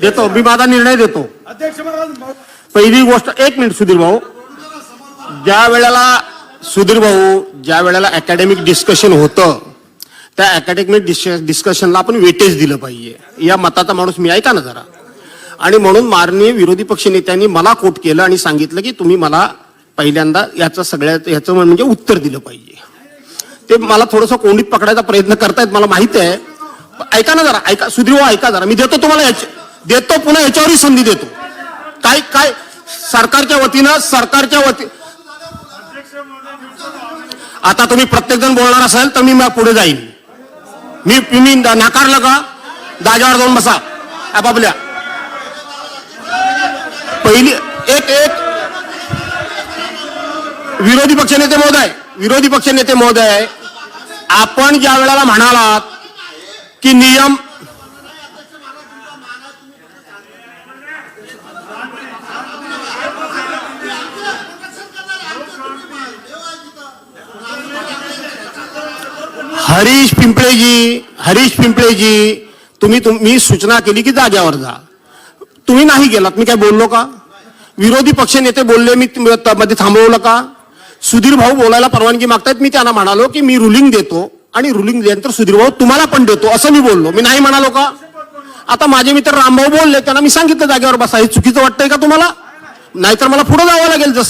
देतो मी माझा निर्णय देतो. पहिली गोष्ट, एक मिनिट सुधीर भाऊ, ज्या वेळेला अकॅडमिक डिस्कशन होतं त्या अकॅडमिक डिस्कशनला आपण वेटेज दिलं पाहिजे. या मताचा माणूस मी, ऐका ना जरा. आणि म्हणून माननीय विरोधी पक्ष नेत्यांनी मला कोट केलं आणि सांगितलं की तुम्ही मला पहिल्यांदा याचं म्हणजे उत्तर दिलं पाहिजे. ते मला थोडंसं कोंडीत पकडायचा प्रयत्न करतायत मला माहिती आहे. ऐका ना जरा, ऐका सुधीर भाऊ, ऐका जरा. मी देतो तुम्हाला, देतो पुन्हा याच्यावरही संधी देतो. काय सरकारच्या वतीनं आता तुम्ही प्रत्येक जण बोलणार असाल तर मी पुढे जाईन. मी नाकारलं का? जागेवर जाऊन बसा आपापल्या. पहिली एक विरोधी पक्ष नेते महोदय, आपण ज्या वेळेला म्हणालात की नियम हरीश पिंपळेजी तुम्ही सूचना केली की जाग्यावर जा. तुम्ही नाही गेलात. मी काय बोललो का? विरोधी पक्ष नेते बोलले, मी मध्ये थांबवलं का? सुधीर भाऊ बोलायला परवानगी मागतायत. मी त्यांना म्हणालो की मी रुलिंग देतो आणि रुलिंग दिल्यानंतर सुधीर भाऊ तुम्हाला पण देतो असं मी बोललो. मी नाही म्हणालो का? आता माझे मित्र रामभाऊ बोलले, त्यांना मी सांगितलं जागेवर बसा. हे चुकीचं वाटतंय का तुम्हाला? नाहीतर मला पुढे जावं लागेल. जर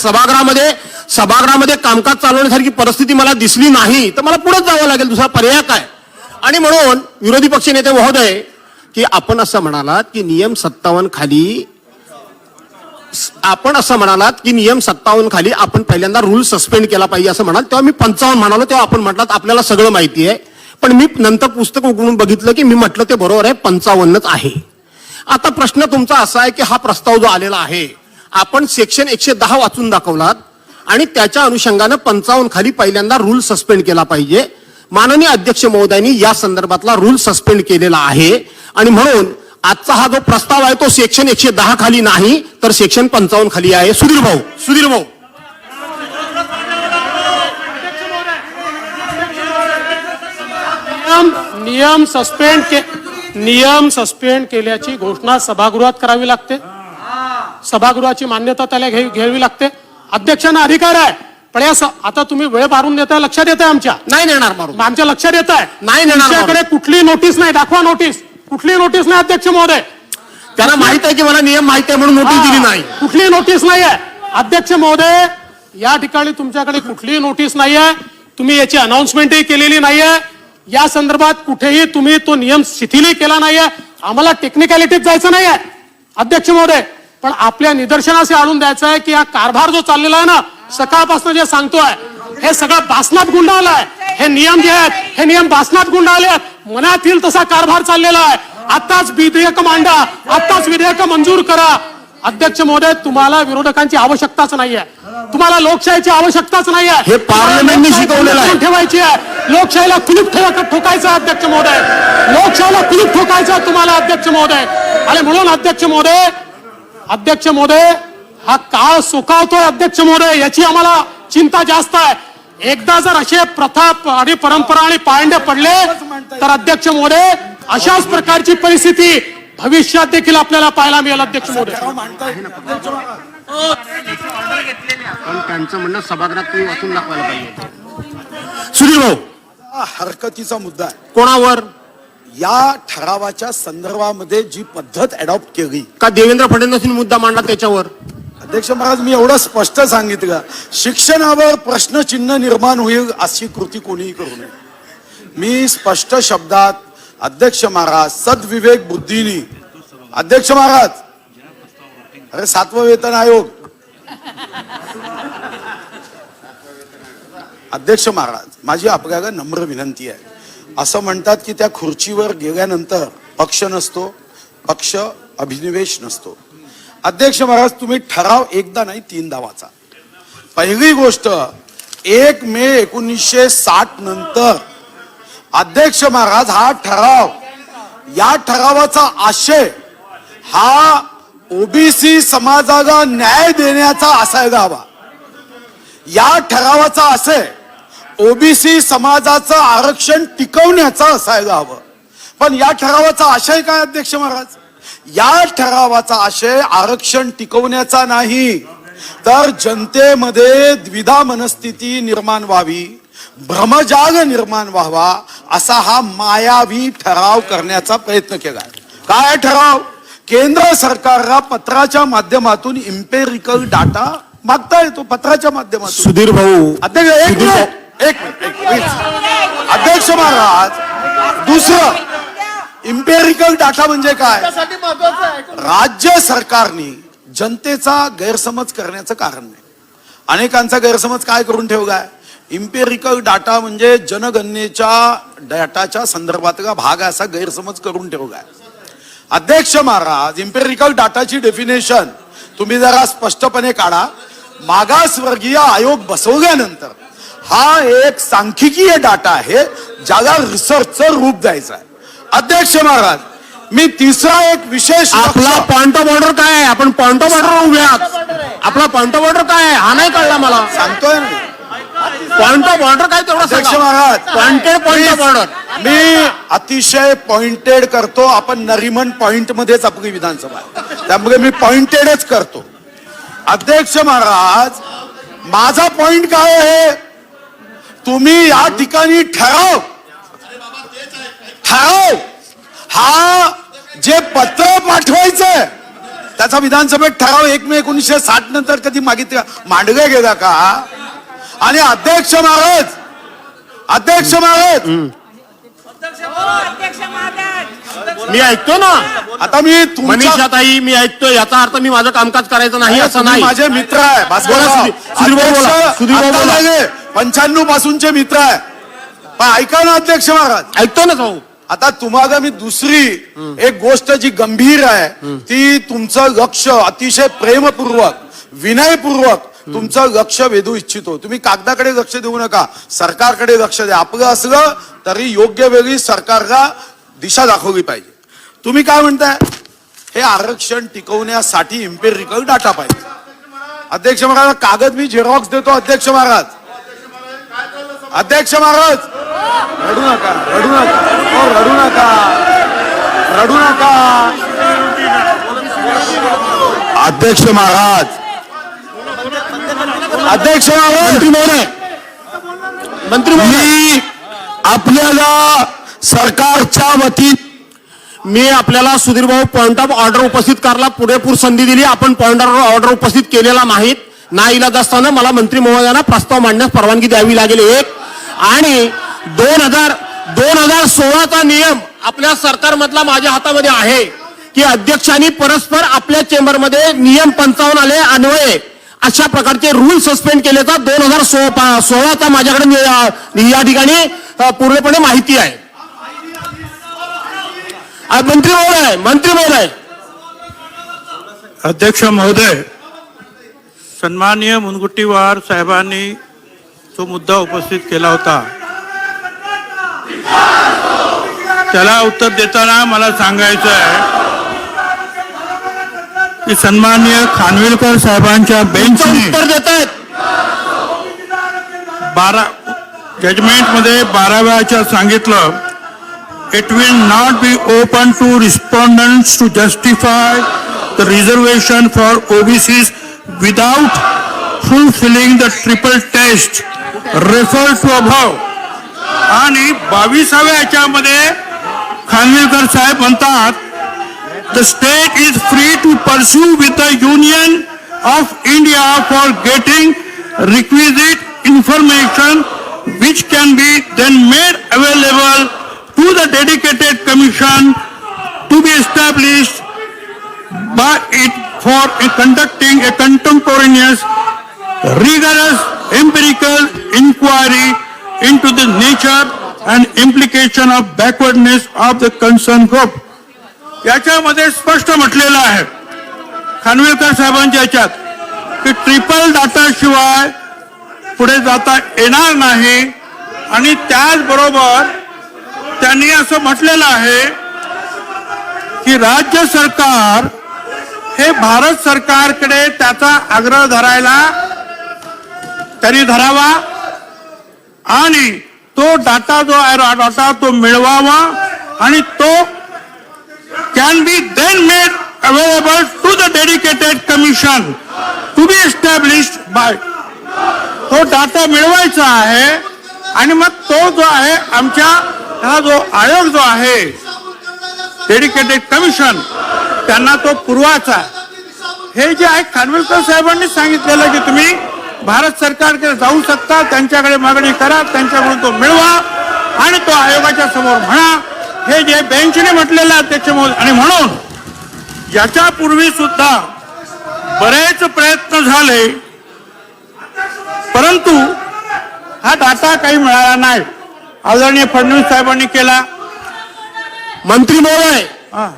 सभागृहामध्ये कामकाज चालवण्यासारखी परिस्थिती मला दिसली नाही तर मला पुढे जावं लागेल. दुसरा पर्याय काय? आणि म्हणून विरोधी पक्ष नेते महोदय, की आपण असं म्हणालात की नियम 57 खाली आपण पहिल्यांदा रूल सस्पेंड केला पाहिजे असं म्हणाल. तेव्हा मी 55 म्हणालो. तेव्हा आपण म्हटलात आपल्याला सगळं माहिती आहे. पण मी नंतर पुस्तक उघडून बघितलं की मी म्हटलं ते बरोबर आहे, 55च आहे. आता प्रश्न तुमचा असा आहे की हा प्रस्ताव जो आलेला आहे आपण सेक्शन 110 वाचून दाखवलात आणि त्याच्या अनुषंगानं 55 खाली पहिल्यांदा रूल सस्पेंड केला पाहिजे. माननीय अध्यक्ष महोदयांनी या संदर्भातला रूल सस्पेंड केलेला आहे आणि म्हणून आजचा हा जो प्रस्ताव आहे तो सेक्शन 110 खाली नाही तर सेक्शन 55 खाली आहे. सुधीर भाऊ नियम सस्पेंड केल्याची घोषणा सभागृहात करावी लागते. सभागृहाची मान्यता त्याला घ्यावी लागते. अध्यक्षांना अधिकार आहे. पण आता तुम्ही वेळ मारून देताय, लक्षात येत आहे आमच्या नाही नेणार मारून आमच्या लक्षात येत आहे नाही नेणार. तुमच्याकडे कुठली नोटीस नाही, दाखवा नोटीस. कुठली नोटीस नाही अध्यक्ष महोदय. त्यांना माहित आहे की मला नियम माहिती आहे म्हणून नोटीस दिली नाही. कुठली नोटीस नाही आहे अध्यक्ष महोदय. या ठिकाणी तुमच्याकडे कुठलीही नोटीस नाही आहे. तुम्ही याची अनाउन्समेंटही केलेली नाही आहे. या संदर्भात कुठेही तुम्ही तो नियम शिथिलही केला नाहीये. आम्हाला टेक्निकॅलिटीत जायचं नाही आहे अध्यक्ष महोदय, पण आपल्या निदर्शनास आणून द्यायचं आहे की हा कारभार जो चाललेला आहे ना, सकाळपासून जे सांगतोय हे सगळं बासनात गुंडाळलंय. हे नियम जे आहेत हे नियम बासनात गुंडाळले आहेत. मनात येईल तसा कारभार चाललेला आहे. आताच विधेयक मांडा, आताच विधेयक मंजूर करा. अध्यक्ष महोदय, तुम्हाला विरोधकांची आवश्यकताच नाहीये. तुम्हाला लोकशाहीची आवश्यकताच नाहीये. हे पार्लमेंटने शिकवलेलं आहे. ठेवायची आहे. लोकशाहीला कुलूप ठोकायचं अध्यक्ष महोदय. लोकशाहीला कुलूप ठोकायचं तुम्हाला अध्यक्ष महोदय. आणि म्हणून अध्यक्ष महोदय हा काळ सुकावतोय अध्यक्ष महोदय, याची आम्हाला चिंता जास्त आहे. एकदा जर असे प्रथा आणि परंपरा आणि पायंडे पडले तर अध्यक्ष महोदय अशाच प्रकारची परिस्थिती भविष्यात देखील आपल्याला पाहायला मिळेल अध्यक्ष महोदय. पण त्यांचं म्हणणं सभागृहात तुम्ही वाचून दाखवायला पाहिजे. सुधीर भाऊ, हरकतीचा मुद्दा आहे. कोणावर? या ठरावाच्या संदर्भामध्ये जी पद्धत अडॉप्ट केली, का देवेंद्र फडणवीसांनी मुद्दा मांडला त्याच्यावर? अध्यक्ष महाराज, मी एवढं स्पष्ट सांगितलं, शिक्षणावर प्रश्नचिन्ह निर्माण होईल अशी कृती कोणीही करू नये. मी स्पष्ट शब्दात अध्यक्ष महाराज सद्विवेक बुद्धीनी, अध्यक्ष महाराज, अरे 7वं वेतन आयोग, अध्यक्ष महाराज, माझी आपल्याला नम्र विनंती आहे. असं म्हणतात की त्या खुर्चीवर गेल्यानंतर पक्ष नसतो, पक्ष अभिनिवेश नसतो. अध्यक्ष महाराज, तुम्ही ठराव एकदा नाही 3दा वाचा. पहिली गोष्ट, 1 मे 1960 नंतर अध्यक्ष महाराज हा ठराव, या ठरावाचा आशय हा ओबीसी समाजाला न्याय देण्याचा असायला हवा. या ठरावाचा आशय ओबीसी समाजाचं आरक्षण टिकवण्याचा असायला हवं. पण या ठरावाचा आशय काय अध्यक्ष महाराज? या ठरावाचा आशय आरक्षण टिकवण्याचा नाही, तर जनतेमध्ये द्विधा मनस्थिती निर्माण व्हावी, भ्रमजाल निर्माण व्हावा, असा हा मायावी ठराव करण्याचा प्रयत्न केला. काय ठराव? केंद्र सरकारला पत्राच्या माध्यमातून इम्पेरिकल डाटा मागता येतो, पत्राच्या माध्यमातून. सुधीर भाऊ, अध्यक्ष एक अध्यक्ष महाराज, दुसरं, इम्पेरिकल डाटा म्हणजे काय? राज्य सरकारने जनतेचा गैरसमज करण्याचं कारण नाही. अनेकांचा गैरसमज काय करून ठेवलाय? इम्पेरिकल डाटा म्हणजे जनगणनेच्या डाटाच्या संदर्भातला भाग असा गैरसमज करून ठेवलाय. अध्यक्ष महाराज, इम्पेरिकल डाटाची डेफिनेशन तुम्ही जरा स्पष्टपणे काढा. मागासवर्गीय आयोग बसवल्यानंतर हा एक सांख्यिकीय डाटा आहे ज्याला रिसर्चचं रूप द्यायचं आहे. अध्यक्ष महाराज, मी तिसरा एक विशेष, आपला पॉइंट ऑफ ऑर्डर काय आहे? आपण पॉइंट ऑफ ऑर्डर उभे आहात. आपला पॉइंट ऑफ ऑर्डर काय आहे हा नाही कळला मला. सांगतोय ना, पॉइंट ऑफ ऑर्डर काय तेवढं अध्यक्ष महाराज, पॉइंटेड पॉइंट ऑफ ऑर्डर. मी अतिशय पॉइंटेड करतो. आपण नरिमन पॉइंट मध्येच आपली विधानसभा आहे, त्यामुळे मी पॉइंटेडच करतो. अध्यक्ष महाराज, माझा पॉइंट काय आहे? तुम्ही या ठिकाणी ठराव हा जे पत्र पाठवायचंय त्याचा विधानसभेत ठराव 1 मे 1960 नंतर कधी मांडला गेला का? आणि अध्यक्ष महाराज, मी ऐकतो ना. आता मी मनीषाताई, मी ऐकतो. याचा अर्थ मी माझं कामकाज करायचं नाही असं नाही. माझे मित्र आहे, 95 पासूनचे मित्र आहे. पण ऐका ना अध्यक्ष महाराज, ऐकतो ना भाऊ. आता तुम्हाला मी दुसरी एक गोष्ट जी गंभीर आहे ती तुमचं लक्ष अतिशय प्रेमपूर्वक विनयपूर्वक तुमचं लक्ष वेधू इच्छितो. तुम्ही कागदाकडे लक्ष देऊ नका, सरकारकडे लक्ष द्या. आपलं असलं तरी योग्य वेळी सरकारला दिशा दाखवली पाहिजे. तुम्ही काय म्हणताय, हे आरक्षण टिकवण्यासाठी इम्पेरिकल डाटा पाहिजे. अध्यक्ष महाराज कागद मी झेरॉक्स देतो. अध्यक्ष महाराज अध्यक्ष महाराज रडू नका रडू नका रडू नका रडू नका. अध्यक्ष महाराज अध्यक्ष महाराज मंत्री महोदय मी आपल्याला सरकारच्या वतीने मी आपल्याला सुधीर भाऊ पॉइंट ऑफ ऑर्डर उपस्थित करायला पुरेपूर संधी दिली. आपण पॉइंट ऑफ ऑर्डर उपस्थित केलेला नाहीत. नाईलाज असताना मला मंत्री महोदयांना प्रस्ताव मांडण्यास परवानगी द्यावी लागेल. एक आणि 2016चा नियम आपल्या सरकारमधला माझ्या हातामध्ये आहे की अध्यक्षांनी परस्पर आपल्या चेंबरमध्ये नियम 55 आले अन्वये अशा प्रकारचे रूल सस्पेंड केलेचा 2016चा माझ्याकडे या ठिकाणी पूर्णपणे माहिती आहे. मंत्री महोदय अध्यक्ष महोदय, सन्माननीय मुनगंटीवार साहेबांनी जो मुद्दा उपस्थित केला होता त्याला उत्तर देताना मला सांगायचं आहे की सन्माननीय खानविलकर साहेबांच्या बेंचने उत्तर देत आहेत. 12 जजमेंटमध्ये 12व्याच्या सांगितलं, it will not be open to respondents to justify the reservation for OBCs without fulfilling the triple test refer to अभाव. आणि 22व्या याच्यामध्ये खानविलकर साहेब म्हणतात, the state is free to pursue with the union of India for getting requisite information which can be then made available to the dedicated commission to be established by it for conducting a contemporaneous, rigorous, empirical inquiry into the nature and implication of backwardness of the concerned group. याच्यामध्ये स्पष्ट म्हटलेलं आहे खानविलकर साहेबांच्या याच्यात की triple data शिवाय पुढे जाता येणार नाही. आणि त्याचबरोबर त्यांनी असं म्हटलेलं आहे की राज्य सरकार हे भारत सरकारकडे त्याचा आग्रह त्यांनी धरावा आणि तो डाटा जो आहे डाटा तो मिळवावा आणि तो can be then made available to the dedicated commission to be established by. तो डाटा मिळवायचा आहे आणि मग तो जो आहे आमच्या हा जो आयोग जो आहे डेडिकेटेड कमिशन त्यांना तो पुरवायचा. हे जे आहे खानविलकर साहेबांनी सांगितलेलं की तुम्ही भारत सरकारकडे जाऊ शकता, त्यांच्याकडे मागणी करा, त्यांच्याकडून तो मिळवा आणि तो आयोगाच्या समोर म्हणा. हे जे बेंचने म्हटलेलं आहे त्याच्यामुळे आणि म्हणून याच्यापूर्वी सुद्धा बरेच प्रयत्न झाले परंतु हा डाटा काही मिळाला नाही. आदरणीय फडणवीस साहेबांनी केला. मंत्री महोदय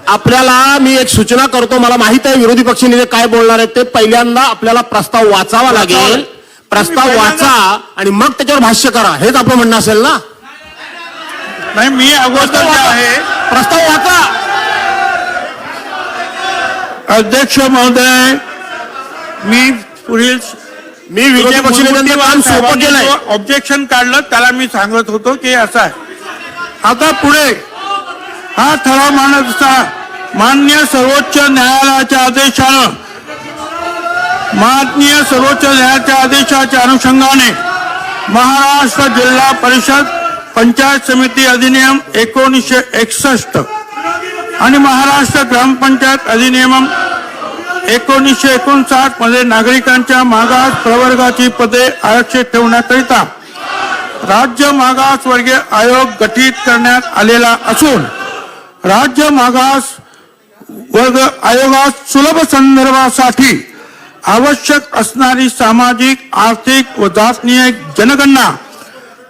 आपल्याला मी एक सूचना करतो. मला माहित आहे विरोधी पक्षनेते काय बोलणार आहेत ते. पहिल्यांदा आपल्याला प्रस्ताव वाचावा लागेल. प्रस्ताव वाचा आणि मग त्याच्यावर भाष्य करा. हेच आपलं म्हणणं असेल ना? नाही, मी अगोदर आहे प्रस्ताव वाचा. अध्यक्ष महोदय, मी पुढील विरोधी पक्षनेत्यांचं काम सोपं केलंय. ऑब्जेक्शन काढलं त्याला मी सांगत होतो की असं आहे. आता पुढे हा ठराव माननीय सर्वोच्च न्यायालयाच्या आदेशाच्या अनुषंगाने महाराष्ट्र जिल्हा परिषद पंचायत समिती अधिनियम 1961 आणि महाराष्ट्र ग्रामपंचायत अधिनियम 1959 मध्ये नागरिकांच्या मागास प्रवर्गाची पदे आरक्षित ठेवण्याकरिता राज्य मागासवर्गीय आयोग गठीत करण्यात आलेला असून राज्य मागास वर्ग आयोगास सुलभ संदर्भासाठी आवश्यक असणारी सामाजिक, आर्थिक व जातनीय जनगणना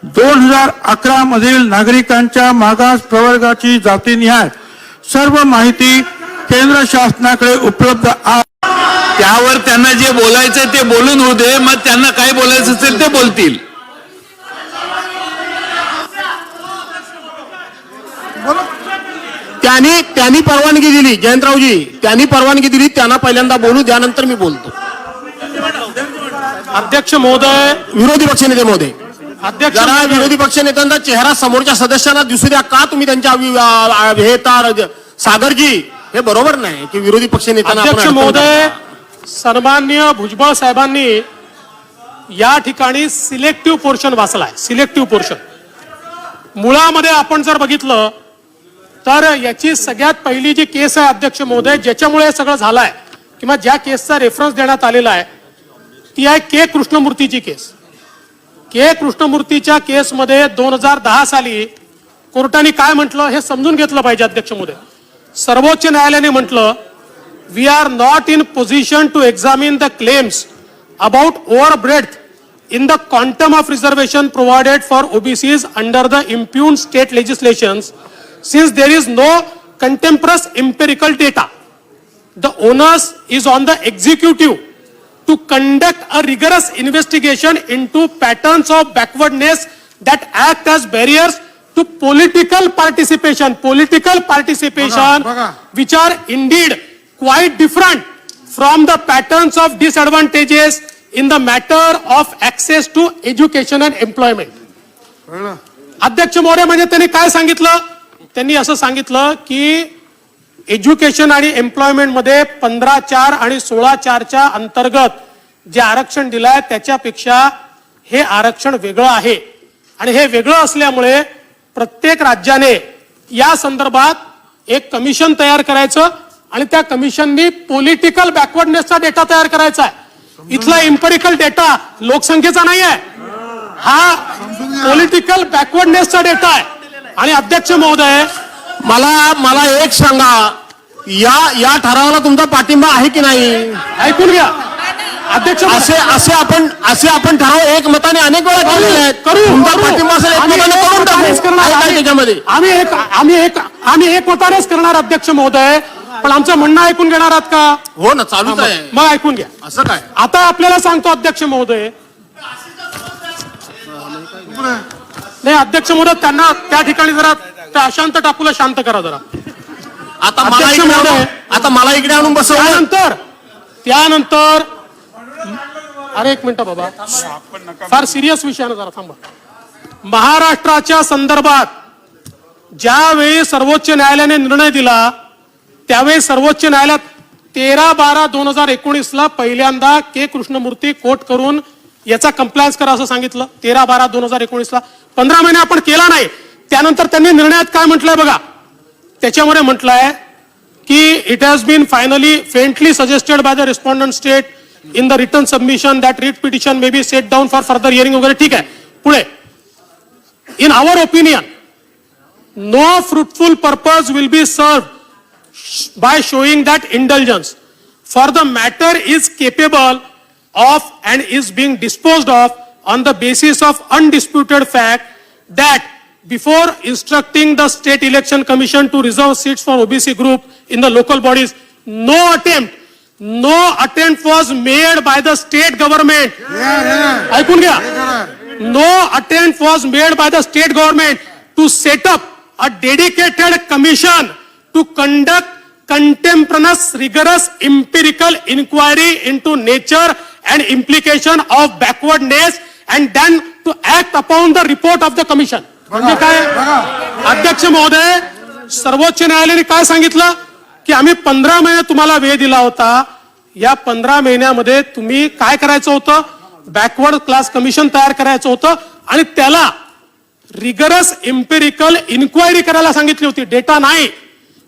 2011 मधील नागरिकांच्या मागास प्रवर्गाची जातीनिहाय सर्व माहिती केंद्र शासनाकडे उपलब्ध आहे. त्यावर त्यांना जे बोलायचं ते बोलून होऊ दे, मग त्यांना काय बोलायचं असेल ते बोलतील. त्यांनी परवानगी दिली, जयंतरावजी त्यांनी परवानगी दिली, त्यांना पहिल्यांदा बोलू द्या, नंतर मी बोलतो. अध्यक्ष महोदय, विरोधी पक्षनेते महोदय, अध्यक्ष जरा महोदय, विरोधी पक्षनेत्यांचा चेहरा समोरच्या सदस्यांना दिसू द्या. का तुम्ही त्यांच्या हे तार सागरजी, हे बरोबर नाही की विरोधी पक्षनेत्यांना आपण अध्यक्ष अडकवून महोदय, सन्माननीय भुजबळ साहेबांनी या ठिकाणी सिलेक्टिव्ह पोर्शन वाचलाय. सिलेक्टिव्ह पोर्शन मुळामध्ये आपण जर बघितलं तर याची सगळ्यात पहिली जी केस आहे अध्यक्ष महोदय, ज्याच्यामुळे हे सगळं झालंय किंवा ज्या केसचा रेफरन्स देण्यात आलेला आहे ती आहे के कृष्णमूर्तीची केस. के कृष्णमूर्तीच्या केसमध्ये 2010 साली कोर्टाने काय म्हटलं हे समजून घेतलं पाहिजे अध्यक्ष महोदय. सर्वोच्च न्यायालयाने म्हटलं, we are not in position to examine the claims about overbreadth in the quantum of reservation provided for OBCs under the impugned state legislations, since there is no contemporaneous empirical data. The onus is on the executive to conduct a rigorous investigation into patterns of backwardness that act as barriers to political participation. Political participation, which are indeed quite different from the patterns of disadvantages in the matter of access to education and employment. अध्यक्ष महोदय, म्हणजे त्यांनी काय सांगितलं? त्यांनी असं सांगितलं की एज्युकेशन आणि एम्प्लॉयमेंट मध्ये 15(4) आणि 16(4)च्या अंतर्गत जे आरक्षण दिलंय त्याच्यापेक्षा हे आरक्षण वेगळं आहे आणि हे वेगळं असल्यामुळे प्रत्येक राज्याने या संदर्भात एक कमिशन तयार करायचं आणि त्या कमिशननी पॉलिटिकल बॅकवर्डनेसचा डेटा तयार करायचा आहे. इथला इम्पेरिकल डेटा लोकसंख्येचा नाही आहे, हा पॉलिटिकल बॅकवर्डनेसचा डेटा आहे. आणि अध्यक्ष महोदय, मला एक सांगा, या ठरावाला तुमचा पाठिंबा आहे की नाही? ऐकून घ्या अध्यक्ष. असे आपण ठराव एकमताने अनेक वेळा केलेले आहेत. तुमचा पाठिंबा असेल एकमताने करून टाकू त्याच्यामध्ये. आम्ही एकमतानेच करणार अध्यक्ष महोदय, पण आमचं म्हणणं ऐकून घेणार आहात का? हो ना, चालूच आहे. मग ऐकून घ्या. असं काय? आता आपल्याला सांगतो अध्यक्ष महोदय, नाही अध्यक्ष महोदय, त्यांना त्या ठिकाणी जरा त्या अशांत टाकूला शांत करा जरा. आता मला इकडे आणून बसवलं. त्यानंतर अरे एक मिनिट बाबा, फार सिरियस विषयानं जरा थांबा. महाराष्ट्राच्या संदर्भात ज्यावेळी सर्वोच्च न्यायालयाने निर्णय दिला त्यावेळी सर्वोच्च न्यायालयात 13/12/2019 पहिल्यांदा के कृष्णमूर्ती कोर्ट करून याचा कंप्लायन्स करा असं सांगितलं. 13/12/2019 15 महिने आपण केला नाही. त्यानंतर त्यांनी निर्णयात काय म्हटलंय बघा, त्याच्यामध्ये म्हटलंय की it has been finally faintly suggested by the respondent state in the return submission that writ petition may be set down for further hearing वगैरे. ठीक आहे, पुढे, in our opinion no fruitful purpose will be served by showing that indulgence for the matter is capable of and is being disposed of on the basis of undisputed fact that before instructing the state election commission to reserve seats for OBC group in the local bodies, no attempt was made by the state government. ऐकून घ्या, no attempt was made by the state government to set up a dedicated commission to conduct contemporaneous rigorous empirical inquiry into nature and implication of backwardness and then to act upon the report of the commission. म्हणजे काय अध्यक्ष महोदय, सर्वोच्च न्यायालयाने काय सांगितलं की आम्ही 15 महिने तुम्हाला वेळ दिला होता. या 15 महिन्यामध्ये तुम्ही काय करायचं होतं? बॅकवर्ड क्लास कमिशन तयार करायचं होतं आणि त्याला रिगरस एम्पेरिकल इन्क्वायरी करायला सांगितली होती. डेटा नाही,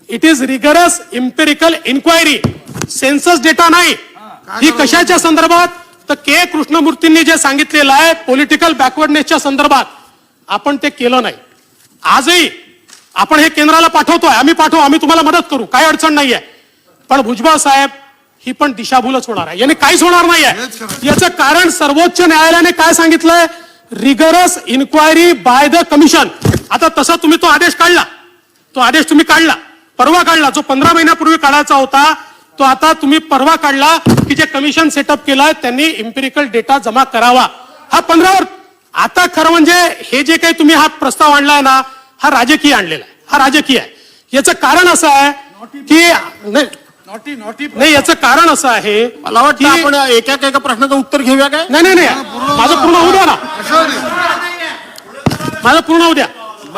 it is rigorous empirical inquiry, census data नाही. ही कशाच्या संदर्भात? तर के कृष्णमूर्तींनी जे सांगितलेलं आहे पॉलिटिकल बॅकवर्डनेसच्या संदर्भात, आपण ते केलं नाही. आजही आपण हे केंद्राला पाठवतोय, आम्ही तुम्हाला मदत करू, काही अडचण नाहीये. पण भुजबळ साहेब, ही पण दिशाभूलच होणार आहे, याने काहीच होणार नाहीये. याचं कारण सर्वोच्च न्यायालयाने काय सांगितलंय? Rigorous inquiry by the commission. आता तसा तुम्ही तो आदेश काढला, परवा काढला, जो 15 महिन्यापूर्वी काढायचा होता तो आता तुम्ही परवा काढला की जे कमिशन सेटअप केलंय त्यांनी इम्पिरिकल डेटा जमा करावा. हा 15वर. आता खरं म्हणजे हे जे काही तुम्ही हा प्रस्ताव आणलाय ना, हा राजकीय आणलेला आहे, हा राजकीय आहे. याचं कारण असं आहे की नाही, याचं कारण असं आहे, मला वाटतं आपण एका प्रश्नाचं उत्तर घेऊया काय? नाही, माझं पूर्ण होऊ द्या ना, माझं पूर्ण होऊ द्या.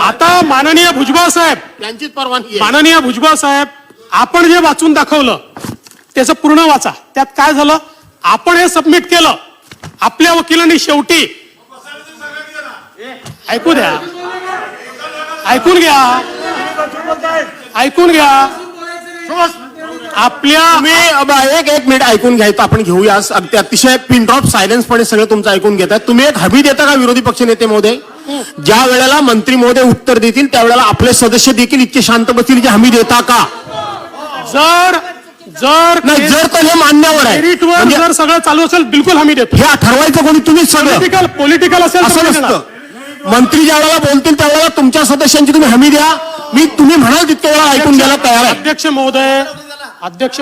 आता माननीय भुजबळ साहेब, त्यांचीच परवानगी आहे. माननीय भुजबळ साहेब, आपण जे वाचून दाखवलं त्याचं पूर्ण वाचा. त्यात काय झालं, आपण हे सबमिट केलं, आपल्या वकिलांनी शेवटी ऐकू द्या, ऐकून घ्या आपल्या एक मिनिट ऐकून घ्यायचं, आपण घेऊया. अगदी अतिशय पिन ड्रॉप सायलेन्सपणे सगळं तुमचं ऐकून घेताय. तुम्ही एक हमी देता का विरोधी पक्षनेते महोदय? ज्या वेळेला मंत्री महोदय उत्तर देतील त्यावेळेला आपले सदस्य देखील इतके शांत बसतील की हमी देता का? जर नाही, जर तर हे मान्यवर आहे, मेरिटवर म्हणजे जर सगळं चालू असेल बिलकुल हमी देतो. हे ठरवायचं कोणी? तुम्हीच सगळं. पॉलिटिकल असेल तर असं नाही नसतं. देणार. मंत्री ज्या वेळेला बोलतील त्यावेळेला तुमच्या सदस्यांची तुम्ही हमी द्या. मी तुम्ही म्हणाल तितक्या वेळा ऐकून घ्यायला तयार आहे. अध्यक्ष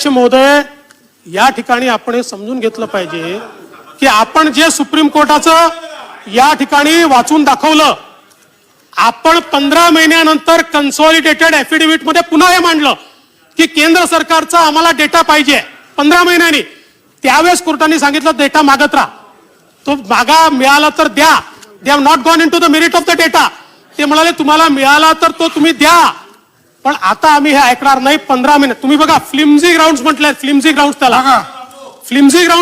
महोदय, या ठिकाणी आपण हे समजून घेतलं पाहिजे की आपण जे सुप्रीम कोर्टाचं या ठिकाणी वाचून दाखवलं, आपण 15 महिन्यानंतर कन्सॉलिडेटेड ऍफिडेव्हिट मध्ये पुन्हा हे मांडलं की केंद्र सरकारचा आम्हाला डेटा पाहिजे 15 महिन्यांनी. त्यावेळेस कोर्टाने सांगितलं डेटा मागत राहा, तो मागा, मिळाला तर द्या. They have not gone into the merit of the data. ते म्हणाले तुम्हाला मिळाला तर तो तुम्ही द्या, पण आता आम्ही हे ऐकणार नाही. 15 महिने तुम्ही बघा, फ्लिम्झी ग्राउंड म्हटलंय, फ्लिम्झी ग्राउंड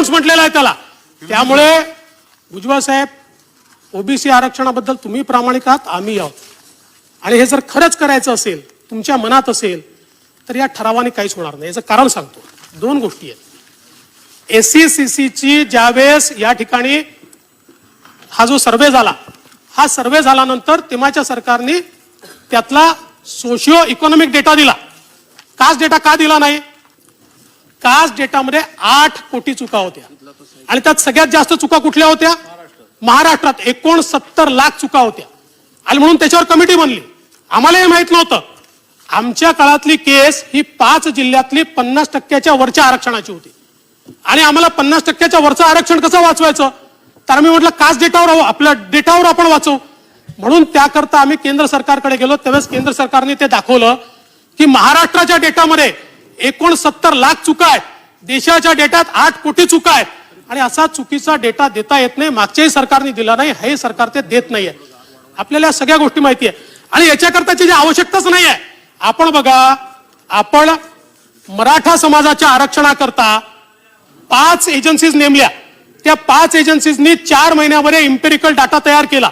म्हटलेलं आहे त्याला. त्यामुळे भुजबळ साहेब, ओबीसी आरक्षणाबद्दल तुम्ही प्रामाणिक आहात, आम्ही आहोत. आणि हे जर खरंच करायचं असेल, तुमच्या मनात असेल, तर या ठरावाने काहीच होणार नाही. याचं कारण सांगतो. 2 गोष्टी आहेत. SECCची ज्यावेळेस या ठिकाणी हा जो सर्वे झाला, हा सर्वे झाल्यानंतर तेव्हाच्या सरकारने त्यातला सोशिओ इकॉनॉमिक डेटा दिला. कास्ट डेटा का दिला नाही? कास्ट डेटामध्ये 8 कोटी चुका होत्या आणि त्यात सगळ्यात जास्त चुका कुठल्या होत्या? महाराष्ट्रात 69 लाख चुका होत्या. आणि म्हणून त्याच्यावर कमिटी बनली. आम्हाला हे माहित नव्हतं. आमच्या काळातली केस ही 5 जिल्ह्यातली 50% वरच्या आरक्षणाची होती आणि आम्हाला 50% वरचं आरक्षण कसं वाचवायचं? तर आम्ही म्हटलं कास्ट डेटावर, आपल्या डेटावर आपण वाचवू. म्हणून त्याकरता आम्ही केंद्र सरकारकडे गेलो. त्यावेळेस केंद्र सरकारने ते दाखवलं की महाराष्ट्राच्या डेटामध्ये 69 लाख चुका आहेत, देशाच्या डेटात 8 कोटी चुका आहेत आणि असा चुकीचा डेटा देता येत नाही. मागच्याही सरकारने दिला नाही, हे सरकार ते देत नाहीये. आपल्याला सगळ्या गोष्टी माहिती आहे आणि याच्याकरताची जी आवश्यकताच नाही आहे. आपण बघा, आपण मराठा समाजाच्या आरक्षणाकरता 5 एजन्सीज नेमल्या. त्या 5 एजन्सीजनी 4 महिन्यामध्ये इम्पेरिकल डाटा तयार केला.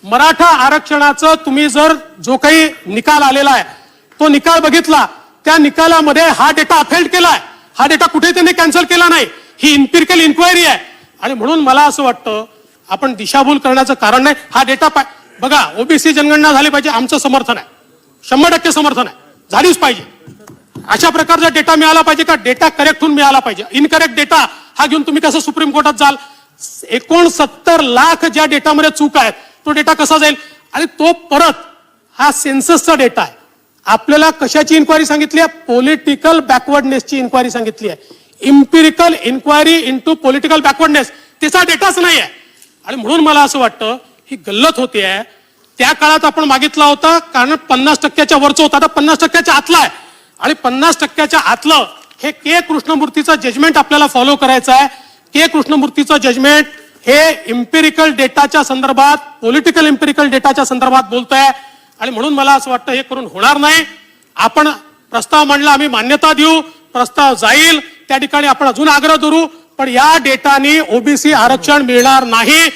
मराठा आरक्षणाचं तुम्ही जर जो काही निकाल आलेला आहे तो निकाल बघितला, त्या निकालामध्ये हा डेटा अफेल्ड केलाय. हा डेटा कुठे त्यांनी कॅन्सल केला नाही. ही इम्पिरिकल इन्क्वायरी आहे आणि म्हणून मला असं वाटतं आपण दिशाभूल करण्याचं कारण नाही. हा डेटा बघा, ओबीसी जनगणना झाली पाहिजे, आमचं समर्थन आहे, 100% समर्थन आहे, झालीच पाहिजे. अशा प्रकारचा डेटा मिळाला पाहिजे का? डेटा करेक्ट होऊन मिळाला पाहिजे. इनकरेक्ट डेटा हा घेऊन तुम्ही कसं सुप्रीम कोर्टात जाल? 69 लाख ज्या डेटामध्ये चूक आहेत तो डेटा कसा जाईल? आणि तो परत हा सेन्ससचा डेटा आहे. आपल्याला कशाची इन्क्वायरी सांगितली आहे? पॉलिटिकल बॅकवर्डनेसची इन्क्वायरी सांगितली आहे. Empirical inquiry into political backwardness, त्याचा डेटाच नाही आहे. आणि म्हणून मला असं वाटतं ही गल्लत होते आहे. त्या काळात आपण मागितला होता कारण 50% वरचं होतं, आता 50% आतला आहे. आणि 50% आतलं हे के कृष्णमूर्तीचं जजमेंट आपल्याला फॉलो करायचं आहे. के कृष्णमूर्तीचं जजमेंट हे इम्पिरिकल डेटाच्या संदर्भात, पॉलिटिकल इम्पिरिकल डेटाच्या संदर्भात बोलत आहे. आणि म्हणून मला असं वाटतं हे करून होणार नाही. आपण प्रस्ताव मांडला, आम्ही मान्यता देऊ, प्रस्ताव जाईल, त्या ठिकाणी आपण अजून आग्रह धरू, पण या डेटाने ओबीसी आरक्षण मिळणार नाही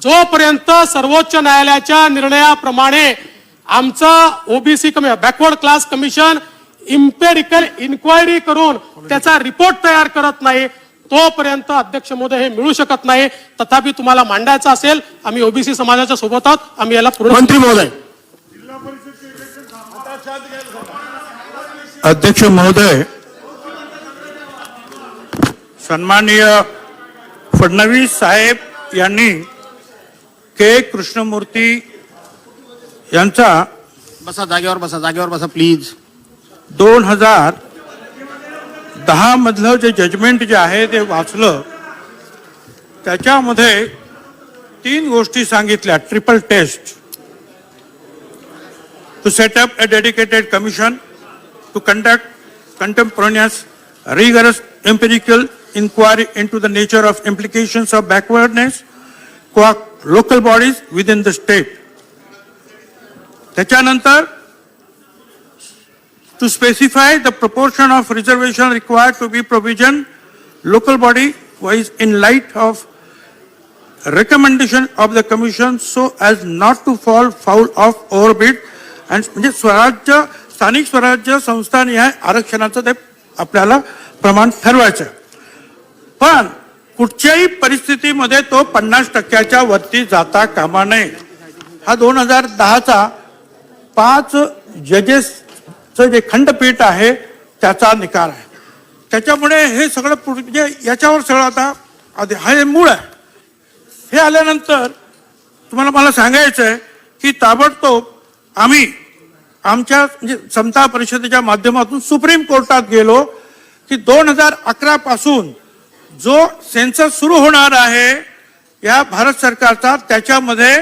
जोपर्यंत सर्वोच्च न्यायालयाच्या निर्णयाप्रमाणे आमचं OBC backward class commission empirical inquiry करून त्याचा रिपोर्ट तयार करत नाही, तोपर्यंत अध्यक्ष महोदय हे मिळू शकत नाही. तथापि तुम्हाला मांडायचं असेल, आम्ही ओबीसी समाजाच्या सोबत आहोत, आम्ही याला पूर्ण. मंत्री महोदय. अध्यक्ष महोदय, सन्माननीय फडणवीस साहेब यांनी के कृष्णमूर्ती यांचा बसा जागेवर बसा प्लीज. 2010 मधलं जे जजमेंट जे आहे ते वाचलं. त्याच्यामध्ये 3 गोष्टी सांगितल्या. Triple test, to set up a dedicated commission to conduct contemporaneous rigorous empirical inquiry into the nature of implications of backwardness for local bodies within the state. त्याच्यानंतर to specify the proportion of reservation required to be provision local body wise in light of recommendation of the commission so as not to fall foul of overbid and म्हणजे स्थानिक स्वराज्य संस्थानिहाय आरक्षणाचं ते आपल्याला प्रमाण ठरवायचं. पण कुठच्याही परिस्थितीमध्ये तो 50% वरती जाता कामा नये. हा 2010चा 5 जजेसचं जे खंडपीठ आहे त्याचा निकाल आहे. त्याच्यामुळे हे सगळं म्हणजे याच्यावर सगळं आता हे मूळ आहे. हे आल्यानंतर तुम्हाला मला सांगायचं आहे की ताबडतोब आम्ही आमच्या म्हणजे समता परिषदेच्या माध्यमातून सुप्रीम कोर्टात गेलो की 2011 पासून जो सेन्सस सुरू होणार आहे या भारत सरकारचा, त्याच्यामध्ये